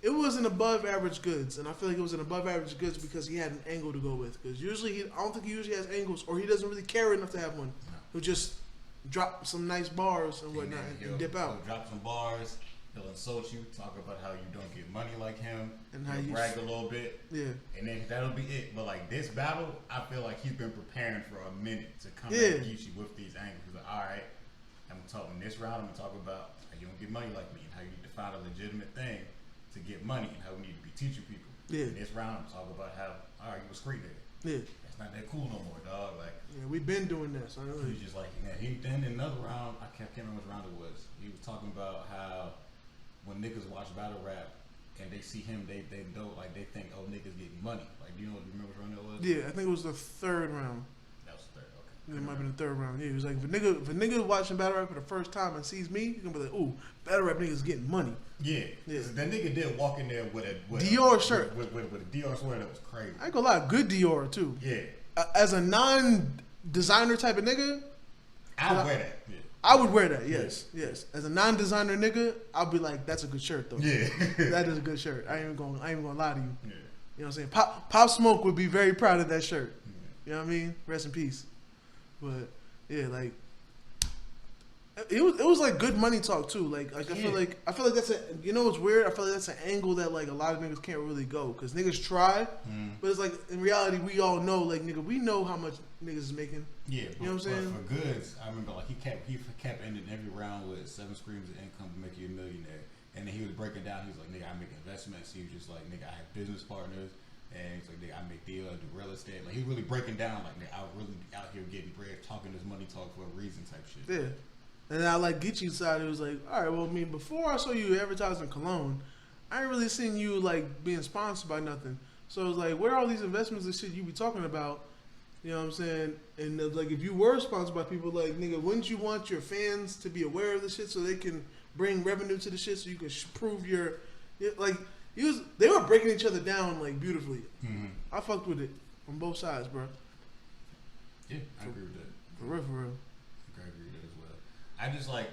it was an above average Goodz, and I feel like it was an above average Goodz because he had an angle to go with. Because usually I don't think he usually has angles, or he doesn't really care enough to have one. No. He'll just drop some nice bars and whatnot and dip out. He'll drop some bars. He'll insult you, talk about how you don't get money like him, and how you brag a little bit. Yeah. And then that'll be it. But like this battle, I feel like he's been preparing for a minute to come at Geechi with these angles. He's like, all right, I'm gonna talk in this round. I'm gonna talk about how you don't get money like me and how you need to find a legitimate thing to get money and how we need to be teaching people. Yeah. In this round, I'm talking about how, all right, you a street nigga. Yeah. That's not that cool no more, dog. Like, yeah, we've been doing that. So he's just like, then in another round, I can't remember which round it was. He was talking about how when niggas watch battle rap and they see him, they know, like, they think, oh, niggas getting money. Like, do you remember which round that was? Yeah, I think it was the third round. That was the third, okay. It might have been the third round. Yeah, he was like, if a nigga watching battle rap for the first time and sees me, he's gonna be like, ooh, battle rap niggas getting money. Yeah. That nigga did walk in there with a Dior shirt. With a Dior sweater that was crazy. I ain't gonna lie, good Dior too. Yeah. As a non-designer type of nigga, I would wear that. Yeah. I would wear that, yes. As a non-designer nigga, I'll be like, that's a good shirt though. Yeah. That is a good shirt. I ain't even gonna lie to you. Yeah. You know what I'm saying? Pop Smoke would be very proud of that shirt. Yeah. You know what I mean? Rest in peace. But yeah, like, It was like good money talk too. Like I feel like that's what's weird. I feel like that's an angle that like a lot of niggas can't really go because niggas try, but it's like in reality we all know like nigga we know how much niggas is making. Yeah, you know what I'm saying? But for Goodz, I remember like he kept ending every round with 7 streams of income to make you a millionaire, and then he was breaking down. He was like, nigga, I make investments. He was just like, nigga, I have business partners. And he's like, nigga, I make deals, I do real estate. Like, he really breaking down, like, nigga, I really out here getting bread, talking this money talk for a reason type shit. Yeah. And I like Geechi's side, it was like, all right, well, I mean, before I saw you advertising cologne, I ain't really seen you, like, being sponsored by nothing. So it was like, where are all these investments and shit you be talking about? You know what I'm saying? And, like, if you were sponsored by people, like, nigga, wouldn't you want your fans to be aware of the shit so they can bring revenue to the shit so you can prove your, like... They were breaking each other down like beautifully. Mm-hmm. I fucked with it from both sides, bro. Yeah, I agree with that. For real. I agree with that as well. I just like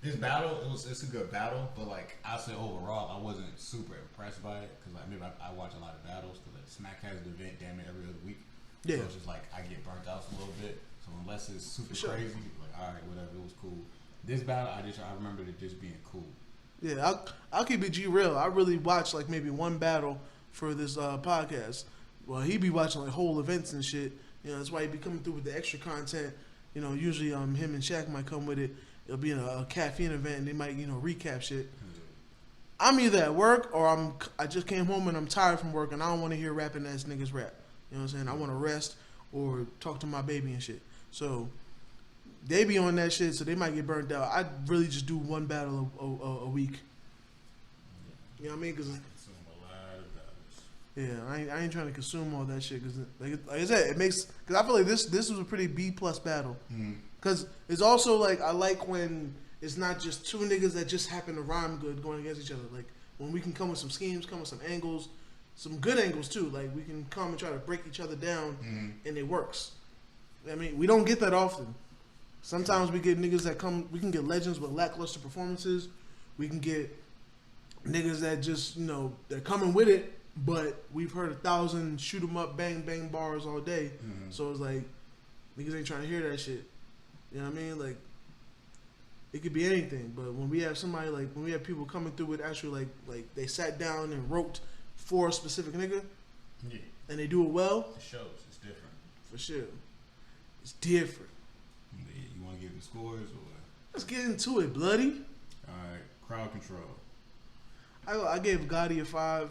this battle. It's a good battle, but like I said overall, I wasn't super impressed by it because like maybe I watch a lot of battles because like Smack has an event damn it every other week. Yeah. So it's just like I get burnt out a little bit. So unless it's super crazy, like all right, whatever, it was cool. This battle, I remember it just being cool. Yeah, I'll keep it G real. I really watched like maybe one battle for this podcast. Well, he be watching like whole events and shit. You know, that's why he be coming through with the extra content. You know, usually him and Shaq might come with it. It'll be in a caffeine event and they might, you know, recap shit. I'm either at work or I just came home and I'm tired from work and I don't want to hear rapping ass niggas rap. You know what I'm saying? I want to rest or talk to my baby and shit. So they be on that shit, so they might get burnt out. I really just do one battle a week. You know what I mean? Cause consume a lot of battles. Yeah, I ain't trying to consume all that shit because, like I said, it makes because I feel like this was a pretty B+ battle. Because it's also like I like when it's not just two niggas that just happen to rhyme good going against each other. Like when we can come with some schemes, come with some angles, some good angles too. Like we can come and try to break each other down, and it works. I mean, we don't get that often. Sometimes we get niggas that come, we can get legends with lackluster performances. We can get niggas that just, you know, they're coming with it, but we've heard 1,000 shoot 'em up, bang, bang bars all day. So it's like, niggas ain't trying to hear that shit. You know what I mean? Like, it could be anything, but when we have somebody, like, when we have people coming through with actually, like they sat down and wrote for a specific nigga, and they do it well. It shows. It's different. For sure. It's different. You want to give the scores or what? Let's get into it, bloody. Alright, crowd control. I gave Gotti a 5,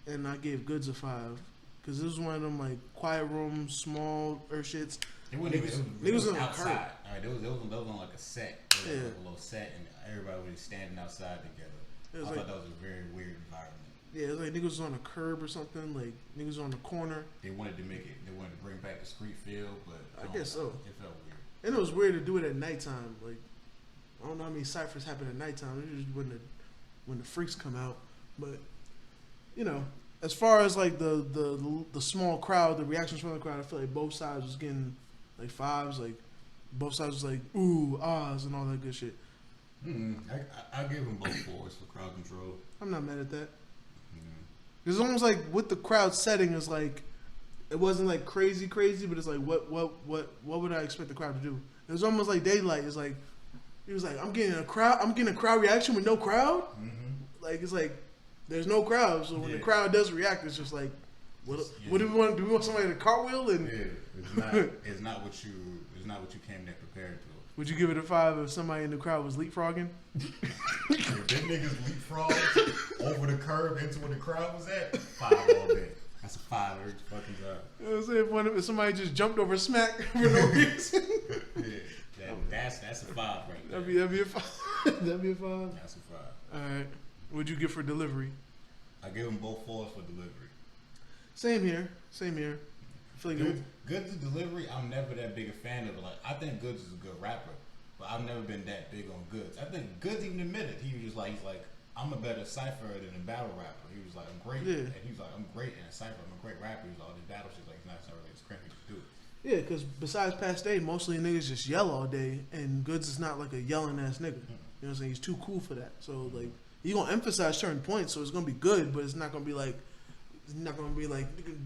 and I gave Goodz a 5. Because this was one of them, like, quiet room, small shits. It wasn't it was outside. Alright, it was on like a set. It was like a little set, and everybody was standing outside together. I thought that was a very weird environment. Yeah, it was like niggas was on a curb or something, like niggas on the corner. They wanted to bring back the street feel, but I guess so. It felt weird. And it was weird to do it at nighttime. Like, I don't know how many ciphers happen at nighttime. It's just when the freaks come out. But, you know, as far as like the small crowd, the reactions from the crowd, I feel like both sides was getting like 5s. Like, both sides was like, ooh, ahs, and all that good shit. I gave them both 4s for crowd control. I'm not mad at that. It's almost like with the crowd setting is like it wasn't like crazy, but it's like what would I expect the crowd to do? It was almost like Daylight. It's like he was like I'm getting a crowd reaction with no crowd. Like it's like there's no crowd, so when the crowd does react, it's just like what do we want? Do we want somebody to cartwheel? And it's not what you came there prepared to. Would you give it a 5 if somebody in the crowd was leapfrogging? If them niggas leapfrog over the curb into where the crowd was at, 5 all day. That's a 5 every fucking time. You know what I'm saying? If somebody just jumped over Smack for no reason. That's a 5 right there. That'd be a 5. That'd be a 5. That's a 5. All right. What'd you get for delivery? I gave them both 4s for delivery. Same here. I feel like Goodz' delivery, I'm never that big a fan of it. Like, I think Goodz is a good rapper, but I've never been that big on Goodz. I think Goodz even admitted he's like, I'm a better cipher than a battle rapper. He was like, I'm great, and he was like, I'm great in a cipher. I'm a great rapper. He was like, all this battle shit, like, it's not really as crazy to do. Yeah, because besides Past Day, mostly niggas just yell all day, and Goodz is not like a yelling ass nigga. You know what I'm saying? He's too cool for that. So like, he's gonna emphasize certain points, so it's gonna be good, but it's not gonna be like, nigga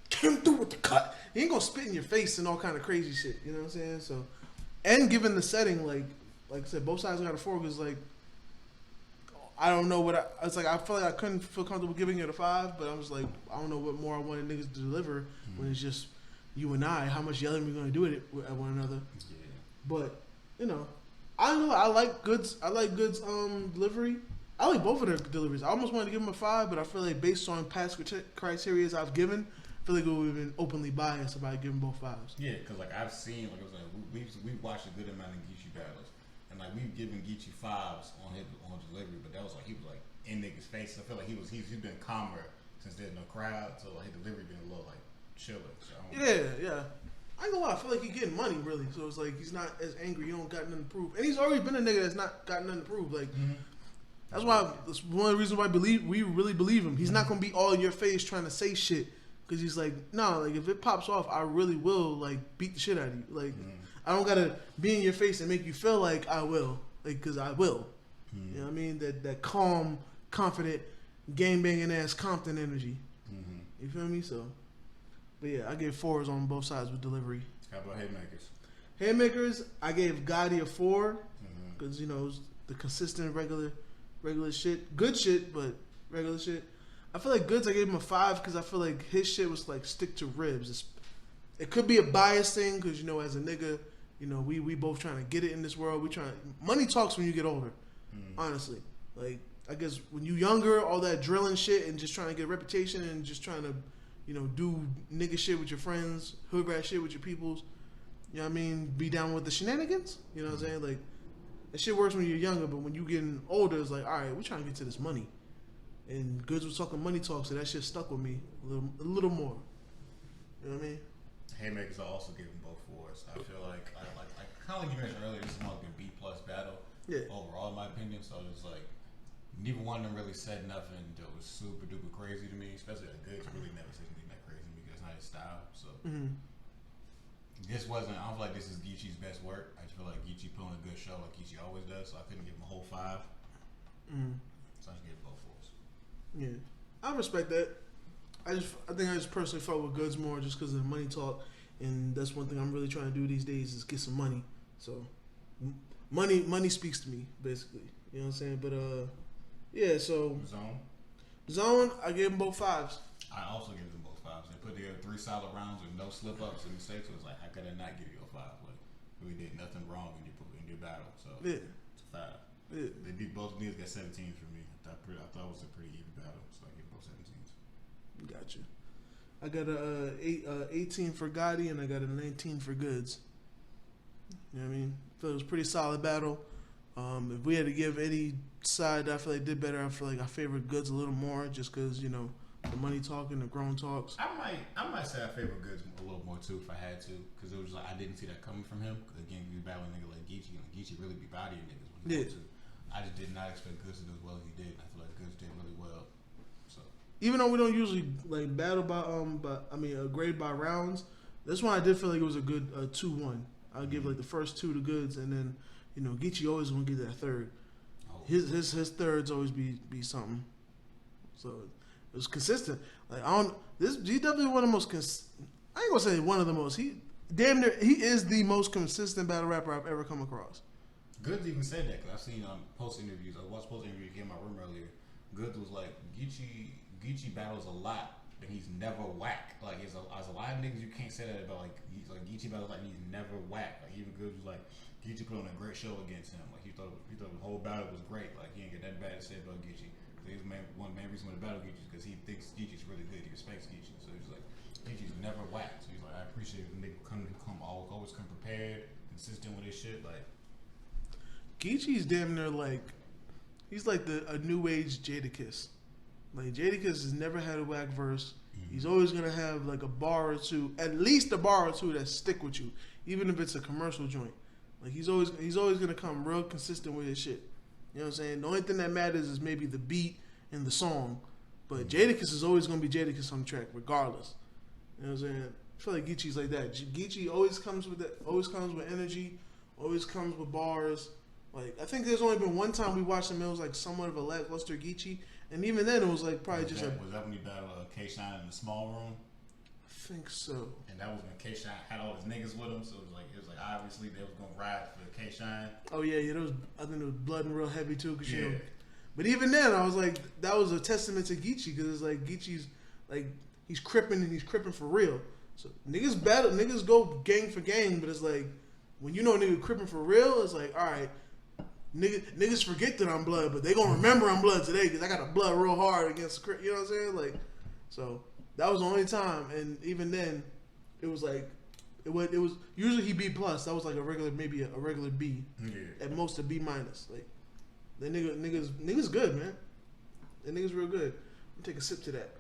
came through with the cut. He ain't gonna spit in your face and all kind of crazy shit. You know what I'm saying? So, and given the setting, like like I said, both sides got a 4 because like I don't know what it's like. I feel like I couldn't feel comfortable giving it a 5, but I was like, I don't know what more I wanted niggas to deliver when it's just you and I. How much yelling we gonna do at one another? Yeah. But you know, I don't know. I like Goodz. I like Goodz delivery. I like both of their deliveries. I almost wanted to give them a 5, but I feel like based on past criteria I've given, I feel like it would have been openly biased if I give them both 5s. Yeah, because like I've seen, like I was like, we watched a good amount of Geechi battles, and like we've given Geechi 5s on delivery, but that was like he was like in niggas' face. I feel like he's been calmer since there's no crowd, so like his delivery been a little like chiller. So Yeah. I ain't gonna lie, I feel like he's getting money really, so it's like he's not as angry. He don't got nothing to prove, and he's already been a nigga that's not got nothing to prove. Like that's one of the reasons why we really believe him. He's not gonna be all in your face trying to say shit. Cause he's like, no, like if it pops off, I really will like beat the shit out of you. Like I don't gotta be in your face and make you feel like I will, like cause I will. You know what I mean? That calm, confident, game banging ass Compton energy. You feel me? So, but yeah, I gave 4s on both sides with delivery. How about Haymakers? Haymakers, I gave Gotti a 4 because you know it was the consistent regular shit, good shit, but regular shit. I feel like Goodz, I gave him a 5 because I feel like his shit was like stick to ribs. It could be a bias thing because you know, as a nigga, you know, we both trying to get it in this world. Money talks when you get older. Honestly, like I guess when you younger, all that drilling shit and just trying to get a reputation and just trying to, you know, do nigga shit with your friends, hood rat shit with your peoples. You know what I mean? Be down with the shenanigans. You know what I'm saying? Like that shit works when you're younger, but when you getting older, it's like, all right, we're trying to get to this money. And Goodz was talking money talk, so that shit stuck with me a little more. You know what I mean? Haymakers, I also give them both 4s. I feel like, kind of like you mentioned earlier, this is more like a B+ battle. Yeah. Overall, in my opinion. So it's like neither one of them really said nothing that was super duper crazy to me. Especially like Goodz really never said anything that crazy to me because it's not his style. So this wasn't. I don't feel like this is Geechi's best work. I just feel like Geechi put on a good show like Geechi always does. So I couldn't give him a whole 5. So I just gave both 4s. Yeah, I respect that. I think I just personally fought with Goodz more just because of the money talk, and that's one thing I'm really trying to do these days is get some money. So, money speaks to me basically. You know what I'm saying? But yeah. So Zone, I gave them both 5s. I also gave them both 5s. They put together 3 solid rounds with no slip ups and mistakes. So it's like, how could I not give you a 5? Like, really did nothing wrong in your battle. So yeah, it's a 5. Yeah. They beat both niggas, got 17s for me. I thought it was a pretty even battle, so I gave both 17s. Gotcha. I got a 18 for Gotti and I got a 19 for Goodz. You know what I mean? I feel it was a pretty solid battle. If we had to give any side that I feel like did better, I feel like I favored Goodz a little more just because, you know, the money talking, the grown talks. I might say I favor Goodz a little more too if I had to, because it was like I didn't see that coming from him. Because again, you battling a nigga like Geechi, and Geechi really be bodying niggas when he wants to. I just did not expect Goodz to do as well as he did. And I feel like Goodz did really well. So even though we don't usually like battle grade by rounds, this one I did feel like it was a good 2-1. I'll give like the first 2 to Goodz, and then you know Geechi always gonna get that third. His thirds always be something. So it was consistent. Like he's definitely one of the most. I ain't gonna say one of the most. He is the most consistent battle rapper I've ever come across. Goodz even said that because I've seen post interviews. I watched post interviews in my room earlier. Goodz was like Geechi battles a lot, and he's never whack. Like there's a lot of niggas you can't say that about. Like Geechi battles like he's never whack. Like even Goodz was like Geechi put on a great show against him. Like he thought the whole battle was great. Like he ain't get that bad to say about Geechi. So he was one main reason why the battle Geechi because he thinks Geechi's really good. He respects Geechi. So he's like Geechi's never whack. So he's like I appreciate the nigga always come prepared, consistent with his shit. Like Geechi's damn near like he's like a new age Jadakiss. Like Jadakiss has never had a whack verse. He's always gonna have like a bar or two, at least a bar or two that stick with you, even if it's a commercial joint. Like he's always gonna come real consistent with his shit. You know what I'm saying? The only thing that matters is maybe the beat and the song, but Jadakiss is always gonna be Jadakiss on the track, regardless. You know what I'm saying? I feel like Geechi's like that. Geechi always comes with that. Always comes with energy. Always comes with bars. Like I think there's only been one time we watched him. It was like somewhat of a lackluster Geechi, and even then it was like probably was that when he battled K-Shine in the small room? think so. And that was when K-Shine had all his niggas with him, so it was like obviously they was gonna ride for K-Shine. Oh yeah, there was. I think there was blood and real heavy too, cause you know. But even then, I was like, that was a testament to Geechi, because it's like Geechi's like he's cripping and he's cripping for real. So niggas go gang for gang, but it's like when you know a nigga cripping for real, it's like, all right, niggas forget that I'm blood, but they gonna remember I'm blood today because I got a blood real hard against, you know what I'm saying? Like, so that was the only time, and even then, it was like it was usually he B plus. That was like maybe a regular B, at most a B minus. Like the niggas good, man. The niggas real good. I'm take a sip to that.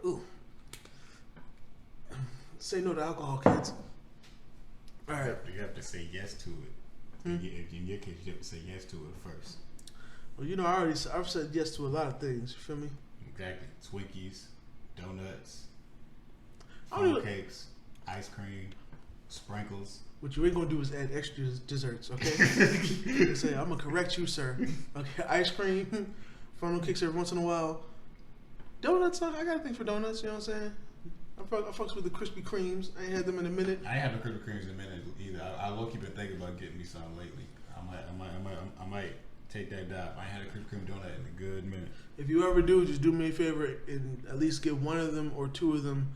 Ooh. Say no to alcohol, kids. All right. You have to say yes to it. In your case, you have to say yes to it first. Well, you know, I've said yes to a lot of things. You feel me? Exactly. Twinkies, donuts, funnel cakes, ice cream, sprinkles. What you ain't gonna do is add extra desserts, okay? Say, I'm gonna correct you, sir. Okay, ice cream, funnel cakes every once in a while. Donuts, I got a thing for donuts. You know what I'm saying? I fucks with the Krispy Kremes. I ain't had them in a minute. I ain't had the Krispy Kremes in a minute either. I low-key been thinking about getting me some lately. I might take that dive. I ain't had a Krispy Kreme donut in a good minute. If you ever do, just do me a favor and at least get one of them or two of them,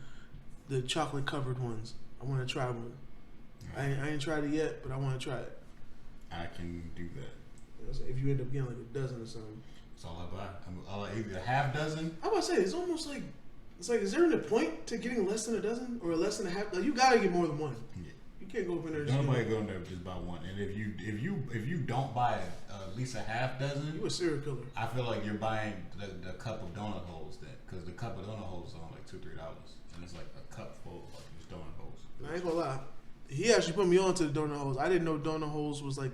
the chocolate covered ones. I want to try one. Right. I ain't tried it yet, but I want to try it. I can do that. You know, so if you end up getting like a dozen or something. That's all I buy. I'll either a half dozen. I'm about to say, it's almost like, is there any point to getting less than a dozen or less than a half? Like, you gotta get more than one. Yeah. You can't go up in there. Nobody go in there just buy one. And if you don't buy at least a half dozen, you a serial killer. I feel like you're buying the cup of donut holes then, because the cup of donut holes is only like $2-3, and it's like a cup full of like these donut holes. I ain't gonna lie. He actually put me on to the donut holes. I didn't know donut holes was like.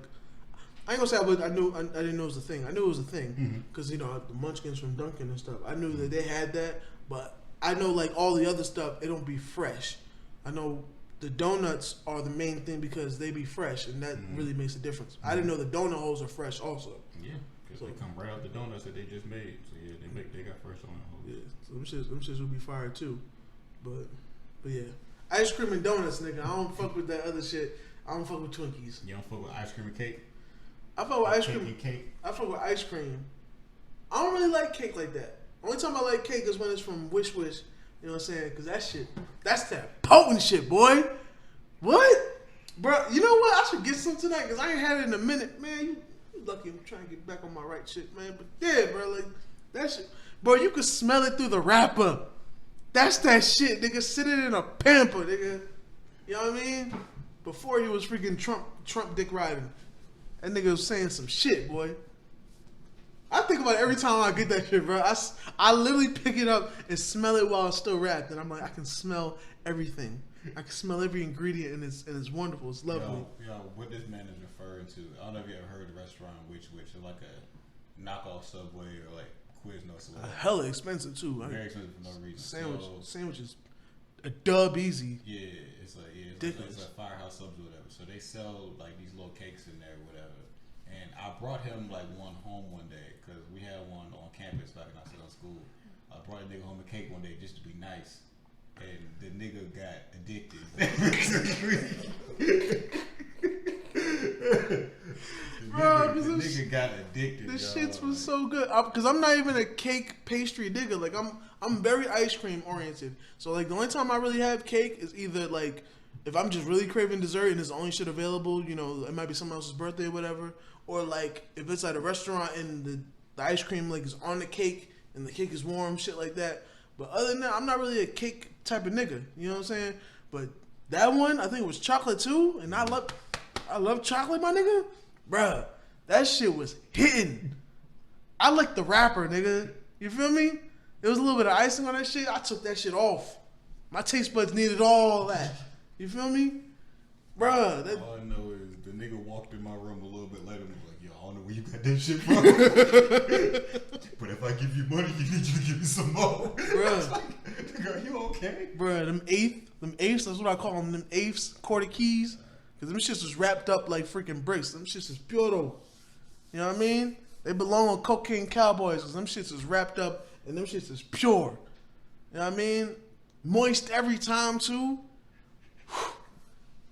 I ain't gonna say I didn't know it was a thing. I knew it was a thing because you know the Munchkins from Dunkin' and stuff. I knew that they had that, but I know like all the other stuff, it don't be fresh. I know the donuts are the main thing because they be fresh, and that really makes a difference. I didn't know the donut holes are fresh also. Yeah, because they come right out the donuts that they just made. So yeah, they got fresh donut holes. Yeah, so them shits will be fire too. But yeah, ice cream and donuts, nigga. I don't fuck with that other shit. I don't fuck with Twinkies. You don't fuck with ice cream and cake? I fuck with ice cream. Cake. I fuck with ice cream. I don't really like cake like that. Only time I like cake is when it's from Wish Wish. You know what I'm saying? Because that shit, that's that potent shit, boy. What? Bro, you know what? I should get some tonight because I ain't had it in a minute. Man, you lucky I'm trying to get back on my right shit, man. But yeah, bro, like, that shit. Bro, you can smell it through the wrapper. That's that shit, nigga. Sit it in a pamper, nigga. You know what I mean? Before he was freaking Trump dick riding. That nigga was saying some shit, boy. I think about it every time I get that shit, bro. I literally pick it up and smell it while it's still wrapped, and I'm like, I can smell everything. I can smell every ingredient, and it's wonderful. It's lovely. Yo, what this man is referring to, I don't know if you ever heard the restaurant which is like a knockoff Subway or like Quiznos or whatever. Hella expensive too. Very expensive for no reason. Sandwiches, a dub easy. Yeah, it's like Firehouse Subs or whatever. So they sell like these little cakes in there, or whatever. And I brought him like one home one day because we had one on campus back when I was in school. I brought a nigga home a cake one day just to be nice, and the nigga got addicted. The nigga got addicted. The shits was so good because I'm not even a cake pastry nigga. Like I'm very ice cream oriented. So like the only time I really have cake is either like if I'm just really craving dessert and it's the only shit available. You know, it might be someone else's birthday or whatever. Or like if it's at a restaurant and the ice cream like is on the cake and the cake is warm, shit like that. But other than that, I'm not really a cake type of nigga. You know what I'm saying? But that one, I think it was chocolate too, and I love chocolate, my nigga. Bruh, that shit was hitting. I like the wrapper, nigga. You feel me? There was a little bit of icing on that shit. I took that shit off. My taste buds needed all that. You feel me? Bruh. All I know is the nigga walked in my room a little bit later and was like, yo, I don't know where you got that shit from. But if I give you money, you need you to give me some more. Bruh. Like, nigga, are you okay? Bruh, them eighths, that's what I call them eighths, quarter keys. Because them shits was wrapped up like freaking bricks. Them shits is pure though. You know what I mean? They belong on Cocaine Cowboys because them shits is wrapped up and them shits is pure. You know what I mean? Moist every time too.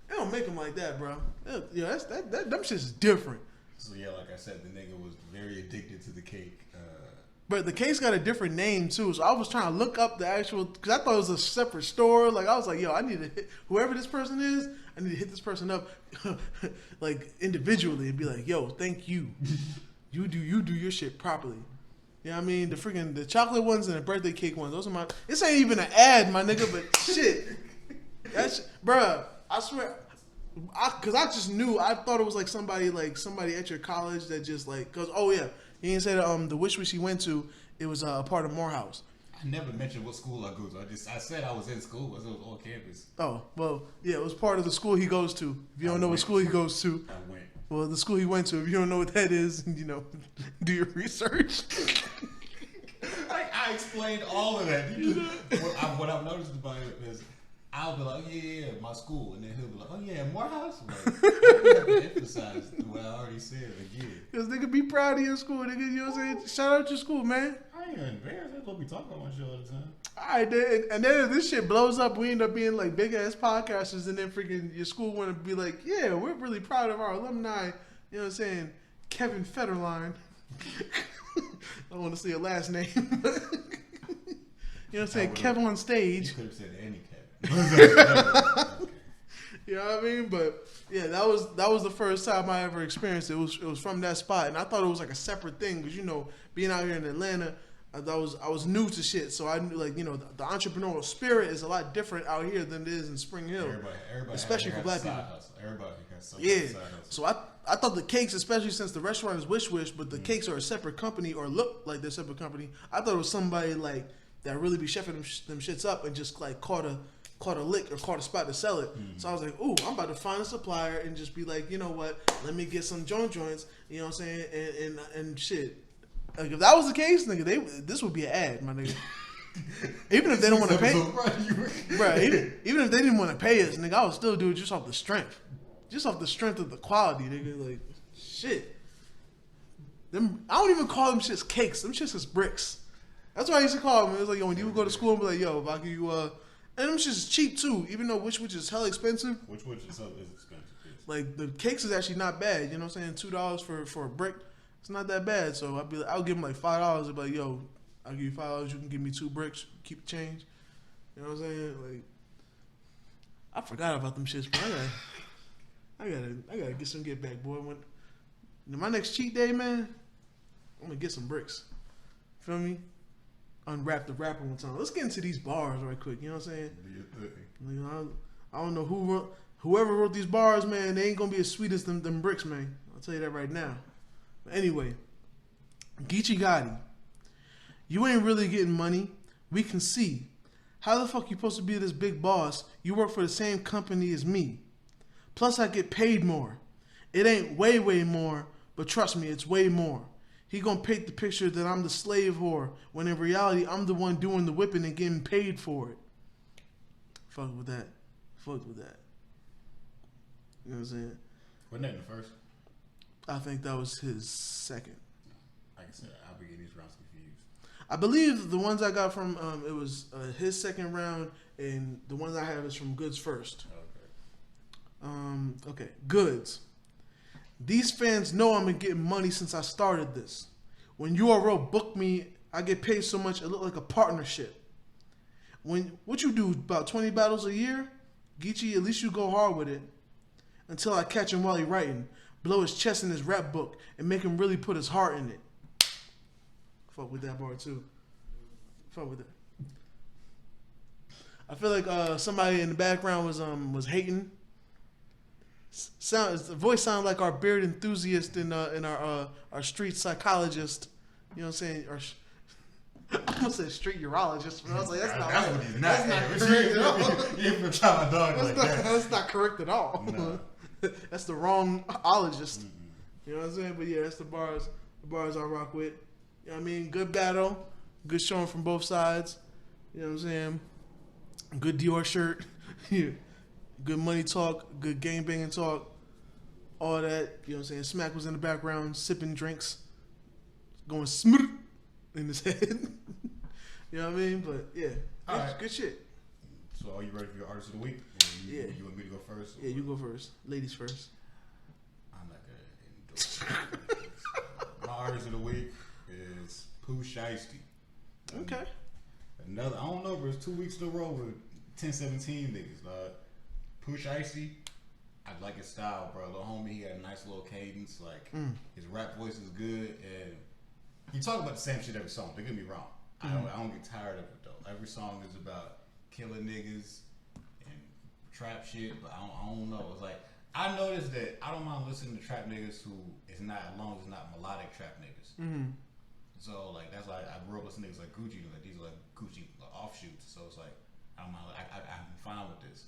They don't make them like that, bro. Yeah, them shits is different. So yeah, like I said, the nigga was very addicted to the cake. But the cake's got a different name too, so I was trying to look up the actual, because I thought it was a separate store. Like I was like, yo, I need to hit whoever this person is. I need to hit this person up, like individually, and be like, yo, thank you. You do your shit properly. You know what I mean? The chocolate ones and the birthday cake ones. Those are my. This ain't even an ad, my nigga, but shit. Bruh, I swear. Cause I just knew, I thought it was like somebody at your college that just like, cause he didn't say the Wish he went to, it was a part of Morehouse. I never mentioned what school I go to. I said I was in school, but it was on campus. Oh, well, yeah, it was part of the school he goes to. If you don't know what school he goes to, I went. Well, the school he went to, if you don't know what that is, do your research. Like, I explained all of that. What I've noticed about it is, I'll be like, oh, yeah, my school. And then he'll be like, oh, yeah, Morehouse? Like, I have to emphasize what I already said again. Because nigga, be proud of your school, nigga. You know what I'm saying? Shout out your school, man. I ain't embarrassed. I don't be talking about my show all the time. All right, then. And then if this shit blows up, we end up being like big-ass podcasters, and then freaking your school want to be like, yeah, we're really proud of our alumni. You know what I'm saying? Kevin Federline. I don't want to say a last name. You know what I'm saying? Kevin on stage. You could have said any Kevin. You know what I mean? But yeah, that was the first time I ever experienced it. It was from that spot, and I thought it was like a separate thing because being out here in Atlanta, I was new to shit, so I knew the entrepreneurial spirit is a lot different out here than it is in Spring Hill, everybody especially for black people. Everybody has some Yeah, side hustle. so I thought the cakes, especially since the restaurant is Wish, but the cakes are a separate company or look like they're a separate company. I thought it was somebody like that really be chefing them shits up and just like caught a lick or caught a spot to sell it. So I was like, ooh, I'm about to find a supplier and just be like, you know what, let me get some joints, you know what I'm saying, and shit. Like if that was the case, nigga, this would be an ad, my nigga. Even if they don't want to pay, bro. Even if they didn't want to pay us, nigga, I would still do it just off the strength of the quality, nigga. Like shit. Them, I don't even call them shits cakes. Them shits is bricks. That's what I used to call them. It was like, yo, when you would go to school and be like, yo, if I give you and them shits is cheap too, even though which is hella expensive. Which is expensive. Yes. Like the cakes is actually not bad. You know what I'm saying? $2 for a brick. It's not that bad. So I'll give them like $5. I'd be like, yo, I'll give you $5. You can give me 2 bricks. Keep the change. You know what I'm saying? Like, I forgot about them shits, but I gotta get some get back, boy. When my next cheat day, man, I'm gonna get some bricks. Feel me? Unwrap the wrapper one time. Let's get into these bars right quick. You know what I'm saying? I don't know whoever wrote these bars, man. They ain't gonna be as sweet as them bricks, man. I'll tell you that right now. But anyway, Geechi Gotti, you ain't really getting money. We can see. How the fuck you supposed to be this big boss? You work for the same company as me. Plus, I get paid more. It ain't way more, but trust me, it's way more. He gonna paint the picture that I'm the slave whore, when in reality, I'm the one doing the whipping and getting paid for it. Fuck with that. You know what I'm saying? Wasn't that in the first? I think that was his second. Like I said, I'll be getting these rounds confused. I believe the ones I got from it was his second round, and the ones I have is from Goodz first. Okay, Goodz. These fans know I've been getting money since I started this. When URL booked me, I get paid so much it looked like a partnership. What you do, about 20 battles a year? Geechi, at least you go hard with it. Until I catch him while he writing, blow his chest in his rap book, and make him really put his heart in it. Fuck with that bar too. Fuck with that. I feel like somebody in the background was hating. The voice sounded like our beard enthusiast and our street psychologist. You know what I'm saying? I almost said street urologist, but I was like, that's not right. That's not correct at all. You even try my dog like that. That's not correct at all. No. That's the wrong ologist. You know what I'm saying? But yeah, that's the bars I rock with. You know what I mean? Good battle. Good showing from both sides. You know what I'm saying? Good Dior shirt. Good money talk. Good gang banging talk. All that. You know what I'm saying? Smack was in the background sipping drinks. Going smooth in his head. You know what I mean? But yeah, All right. Good shit. So, are you ready for your artist of the week? Yeah. You want me to go first? Yeah, you go first. Ladies first. I'm not gonna endorse. My artist of the week is Pooh Shiesty. Okay. Another, I don't know, but it's 2 weeks in a row with 1017 niggas. Pooh Shiesty, I like his style, bro. Little homie, he got a nice little cadence. Like his rap voice is good, and he talk about the same shit every song. Don't get me wrong. I don't get tired of it though. Every song is about killing niggas and trap shit, but I don't know. It's like I noticed that I don't mind listening to trap niggas who is not, as long as it's not melodic trap niggas. Mm-hmm. So like that's like I grew up listening to niggas like Gucci, like these are like Gucci offshoots. So it's like I don't mind. I'm fine with this.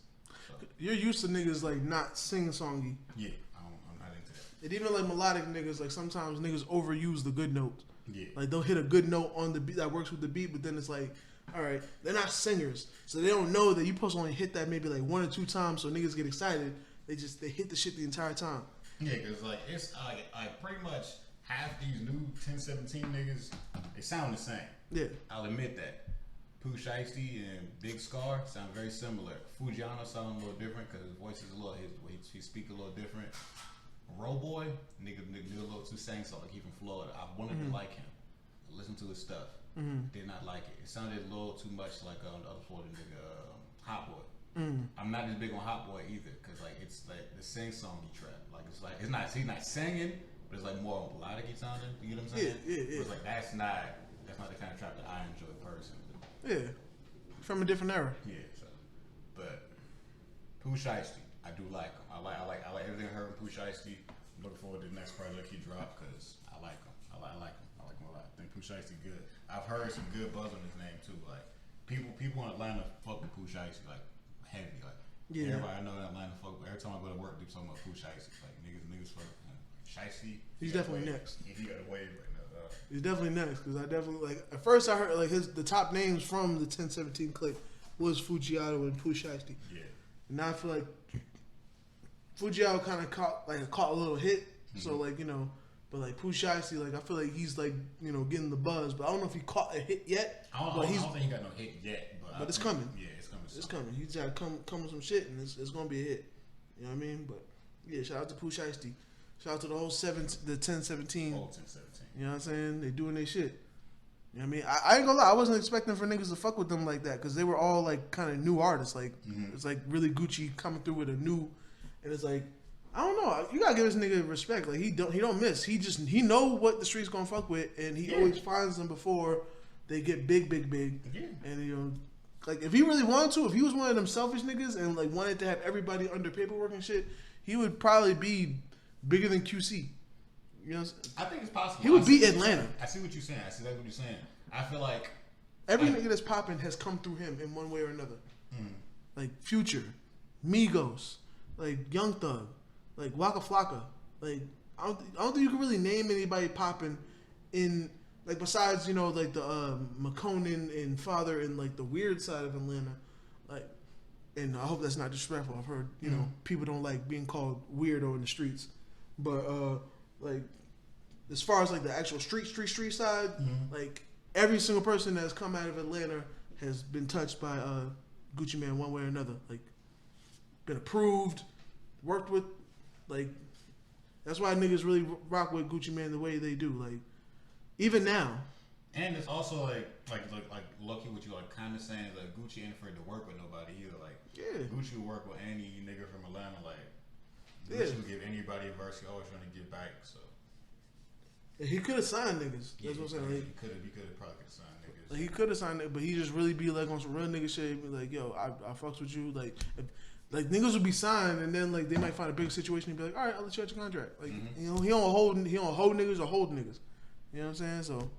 So, You're used to niggas like not sing-songy. yeah, I'm not into that. And even like melodic niggas, like sometimes niggas overuse the good notes. Yeah. Like they'll hit a good note on the beat that works with the beat, but then it's like, all right, they're not singers, so they don't know that you're supposed to only hit that maybe like 1 or 2 times, so niggas get excited. They hit the shit the entire time. Yeah, cause like it's like pretty much half these new 1017 niggas, they sound the same. Yeah. I'll admit that. Pooh Shiesty and Big Scar sound very similar. Fujiano sound a little different because his voice is a little, he speak a little different. Roll Boy, nigga a little too sing-song, like he from Florida. I wanted to like him. Listen to his stuff. Did not like it. It sounded a little too much like the other Florida nigga, Hot Boy. I'm not as big on Hot Boy either, cause like it's like the sing-songy trap. Like it's not he's not singing, but it's like more melodic sounding. You know what I'm saying? Yeah. But it's like that's not the kind of trap that I enjoy personally. Yeah. From a different era. Yeah, so, but Pooh Shiesty, I do like him. I like everything I heard from Pooh Shiesty. I'm looking forward to the next project he dropped because I like him. I like him. I like him a lot. I think Pooh Shiesty good. I've heard some good buzz on his name too. Like people in Atlanta fuck with Pooh Shiesty like heavy. Like everybody I know in Atlanta fuck. Every time I go to work, they talking about Pooh Shiesty. Like niggas fuck Shiesty. He's definitely next. He got a wave right now. He's definitely next because I definitely like. At first, I heard like the top names from the 1017 clip was Fujiano and Pooh Shiesty. Yeah. And now I feel like Fujiano kind of caught a little hit. So like but like Pooh Shiesty, like I feel like he's like getting the buzz, but I don't know if he caught a hit yet. I don't think he got no hit yet, but it's coming. Yeah, it's coming. It's coming. He's got to come with some shit, and it's gonna be a hit. You know what I mean? But yeah, shout out to Pooh Shiesty. Shout out to the whole the 1017. Whole 1017. You know what I'm saying? They doing their shit. You know what I mean? I ain't gonna lie. I wasn't expecting for niggas to fuck with them like that because they were all like kind of new artists. Like it's like really Gucci coming through with a new, and it's like I don't know. You gotta give this nigga respect. Like he don't miss. He know what the streets gonna fuck with, and he always finds them before they get big. Yeah. And like if he really wanted to, if he was one of them selfish niggas and like wanted to have everybody under paperwork and shit, he would probably be bigger than QC. You know, I think it's possible. He would beat Atlanta. I see what you're saying. I see what you're saying. I feel like every nigga that's popping has come through him in one way or another. Like Future, Migos, like Young Thug, like Waka Flocka. Like I don't think you can really name anybody popping in like besides like the McConan and Father and like the weird side of Atlanta. Like, and I hope that's not disrespectful. I've heard people don't like being called weirdo in the streets, but like as far as like the actual street side, like every single person that's come out of Atlanta has been touched by Gucci Mane one way or another. Like been approved, worked with. Like that's why niggas really rock with Gucci Mane the way they do. Like even now. And it's also like lucky what you like kind of saying is like Gucci ain't afraid to work with nobody either. Like Gucci will work with any nigga from Atlanta. Like Gucci will give anybody a verse. He always trying to get back. So he could have signed niggas. That's what I'm saying. Like, he could have probably signed niggas. Like he could have signed it, but he just really be like on some real nigga shit. Be like, yo, I fucks with you. Like niggas would be signed, and then like they might find a big situation and be like, all right, I'll let you out your contract. Like he don't hold niggas or hold niggas. You know what I'm saying? So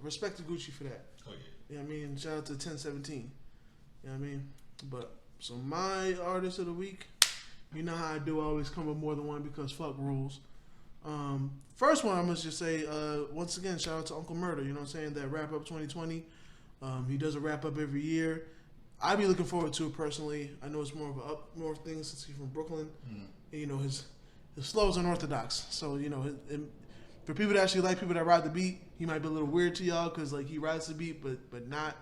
respect to Gucci for that. Oh yeah. You know what I mean? Shout out to 1017. You know what I mean? But so my artist of the week, you know how I do. I always come with more than one because fuck rules. First one, I must just say, once again, shout out to Uncle Murder. You know what I'm saying? That Wrap Up 2020. He does a wrap up every year. I'd be looking forward to it personally. I know it's more of an up north thing since he's from Brooklyn. And, his flow is unorthodox. So, for people that actually like people that ride the beat, he might be a little weird to y'all because like he rides the beat, but not,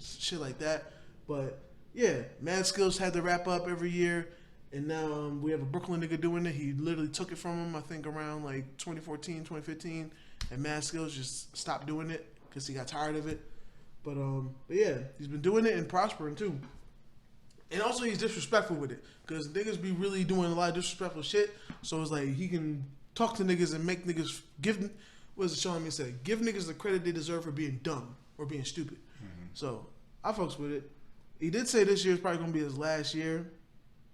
shit like that. But yeah, Mad Skills had to wrap up every year, and now we have a Brooklyn nigga doing it. He literally took it from him, I think, around like 2014, 2015, and Mad Skills just stopped doing it because he got tired of it. But yeah, he's been doing it and prospering too. And also he's disrespectful with it because niggas be really doing a lot of disrespectful shit. So it's like he can talk to niggas and make niggas give. What is it showing me say? Give niggas the credit they deserve for being dumb or being stupid. Mm-hmm. So I fucks with it. He did say this year is probably gonna be his last year,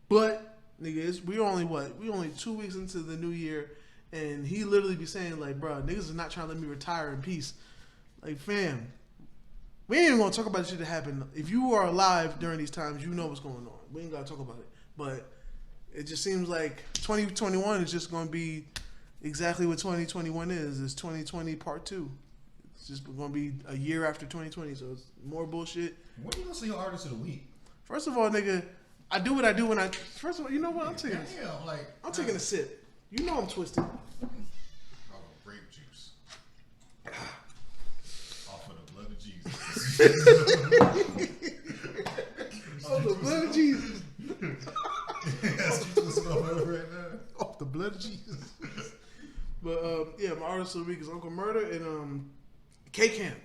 but niggas, we only 2 weeks into the new year, and he literally be saying like, bro, niggas is not trying to let me retire in peace. Like, fam, we ain't even gonna talk about the shit that happened. If you are alive during these times, you know what's going on. We ain't gotta talk about it, but it just seems like 2021 is just gonna be exactly what 2021 is. It's 2020 part 2. It's just going to be a year after 2020, so it's more bullshit. When are you going to see your artist of the week? First of all, nigga, I do what I do when I... First of all, you know what? I'm taking a sip. You know I'm twisted. Oh, grape juice. Off of the blood of Jesus. Oh, the blood of Jesus. That's what you twisted off right now. Off the blood of Jesus. But yeah, my artist of the week is Uncle Murder and K-Camp.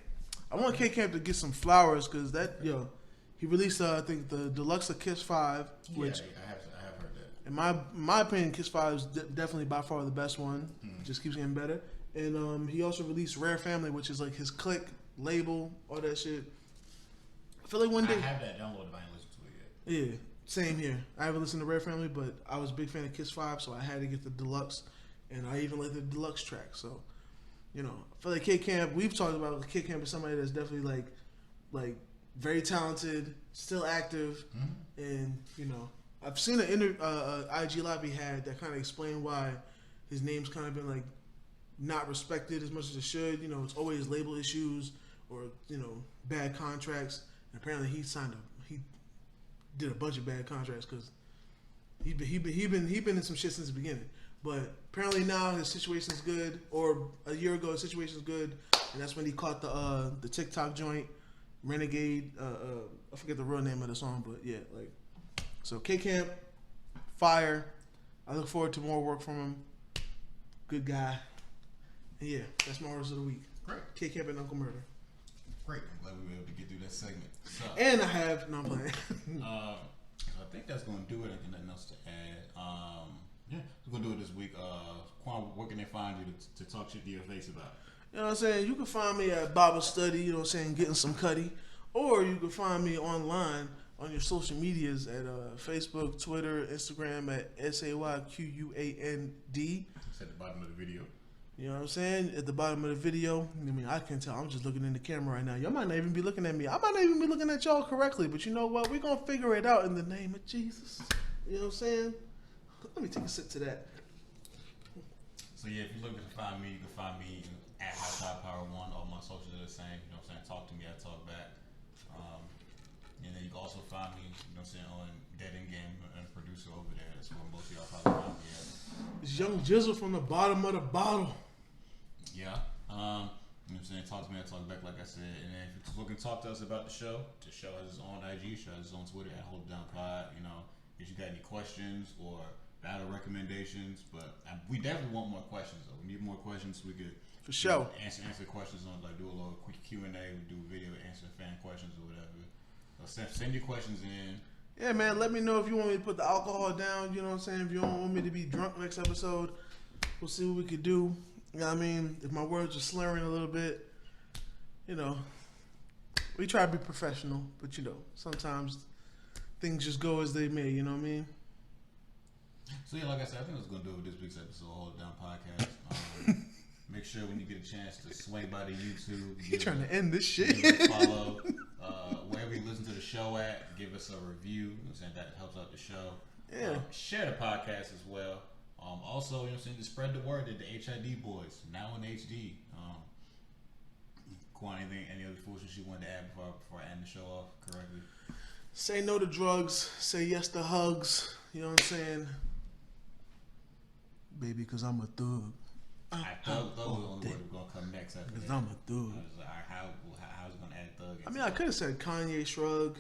I want K-Camp to get some flowers because he released I think the deluxe of Kiss 5, which I have heard that. In my opinion, Kiss 5 is definitely by far the best one. Just keeps getting better. And he also released Rare Family, which is like his click label, all that shit. I feel like one day I have that downloaded, but I ain't listened to it yet. Yeah, same here. I haven't listened to Rare Family, but I was a big fan of Kiss 5, so I had to get the deluxe. And I even like the deluxe track. So, I feel like K-Camp, we've talked about K-Camp as somebody that's definitely like very talented, still active. And, I've seen an IG live he had that kind of explained why his name's kind of been like not respected as much as it should. It's always label issues or, bad contracts. And apparently he did a bunch of bad contracts because he been in some shit since the beginning. But apparently now his situation's good, or a year ago his situation's good, and that's when he caught the TikTok joint, Renegade. I forget the real name of the song, but yeah, so K-Camp, fire. I look forward to more work from him. Good guy. And yeah, that's my artist of the week. Great. K-Camp and Uncle Murder. Great. I'm glad we were able to get through that segment. So, and I have I'm playing. I think that's gonna do it. I think nothing else to add. Yeah, we're gonna do it this week. Quan, where can they find you to talk shit to your face about? You know what I'm saying? You can find me at Bible Study, getting some cutty. Or you can find me online on your social medias at Facebook, Twitter, Instagram at SAYQUAND. It's at the bottom of the video. You know what I'm saying? At the bottom of the video. I can tell. I'm just looking in the camera right now. Y'all might not even be looking at me. I might not even be looking at y'all correctly. But you know what? We're going to figure it out in the name of Jesus. You know what I'm saying? Let me take a sip to that. So yeah, if you're looking to find me, you can find me at HighTopPower1. All my socials are the same. You know what I'm saying? Talk to me, I talk back. And then you can also find me, on Dead End Game and producer over there. That's where most of y'all probably find me at. It's Young Jizzle from the bottom of the bottle. Yeah. You know what I'm saying? Talk to me, I talk back, like I said. And then if you're looking to talk to us about the show has its own IG, show has its own Twitter at HoldDownPod. If you got any questions or battle recommendations, but we definitely want more questions though. We need more questions so we could for sure answer questions on do a little quick Q&A, do a video answer fan questions or whatever. So send your questions in. Yeah, man. Let me know if you want me to put the alcohol down. You know what I'm saying? If you don't want me to be drunk next episode, we'll see what we could do. You know what I mean? If my words are slurring a little bit, we try to be professional, but sometimes things just go as they may. You know what I mean? So yeah, like I said, I think I was gonna do it with this week's episode of Hold It Down Podcast. Make sure when you get a chance to swing by the YouTube. You trying to end this shit? Follow wherever you listen to the show at. Give us a review. You know what I'm saying? That helps out the show. Yeah. Share the podcast as well. Also, you know what I'm saying? Just spread the word that the HID Boyz now in HD. Quan, any other foolishness you wanted to add before I end the show off correctly? Say no to drugs. Say yes to hugs. You know what I'm saying? Baby, because I'm a thug. I thought the only word was going to come next after that. Because I'm a thug. I was like, how's it going to add thug? mean, I could have said Kanye Shrug.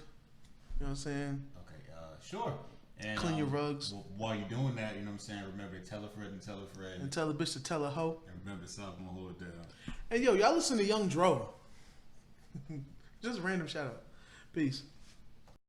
You know what I'm saying? Okay, sure. And Clean your rugs. While you're doing that, you know what I'm saying, remember to tell a friend and tell a friend. And tell a bitch to tell a hoe. And remember to stop and hold it down. Hey, yo, y'all listen to Young Dro. Just a random shout out. Peace.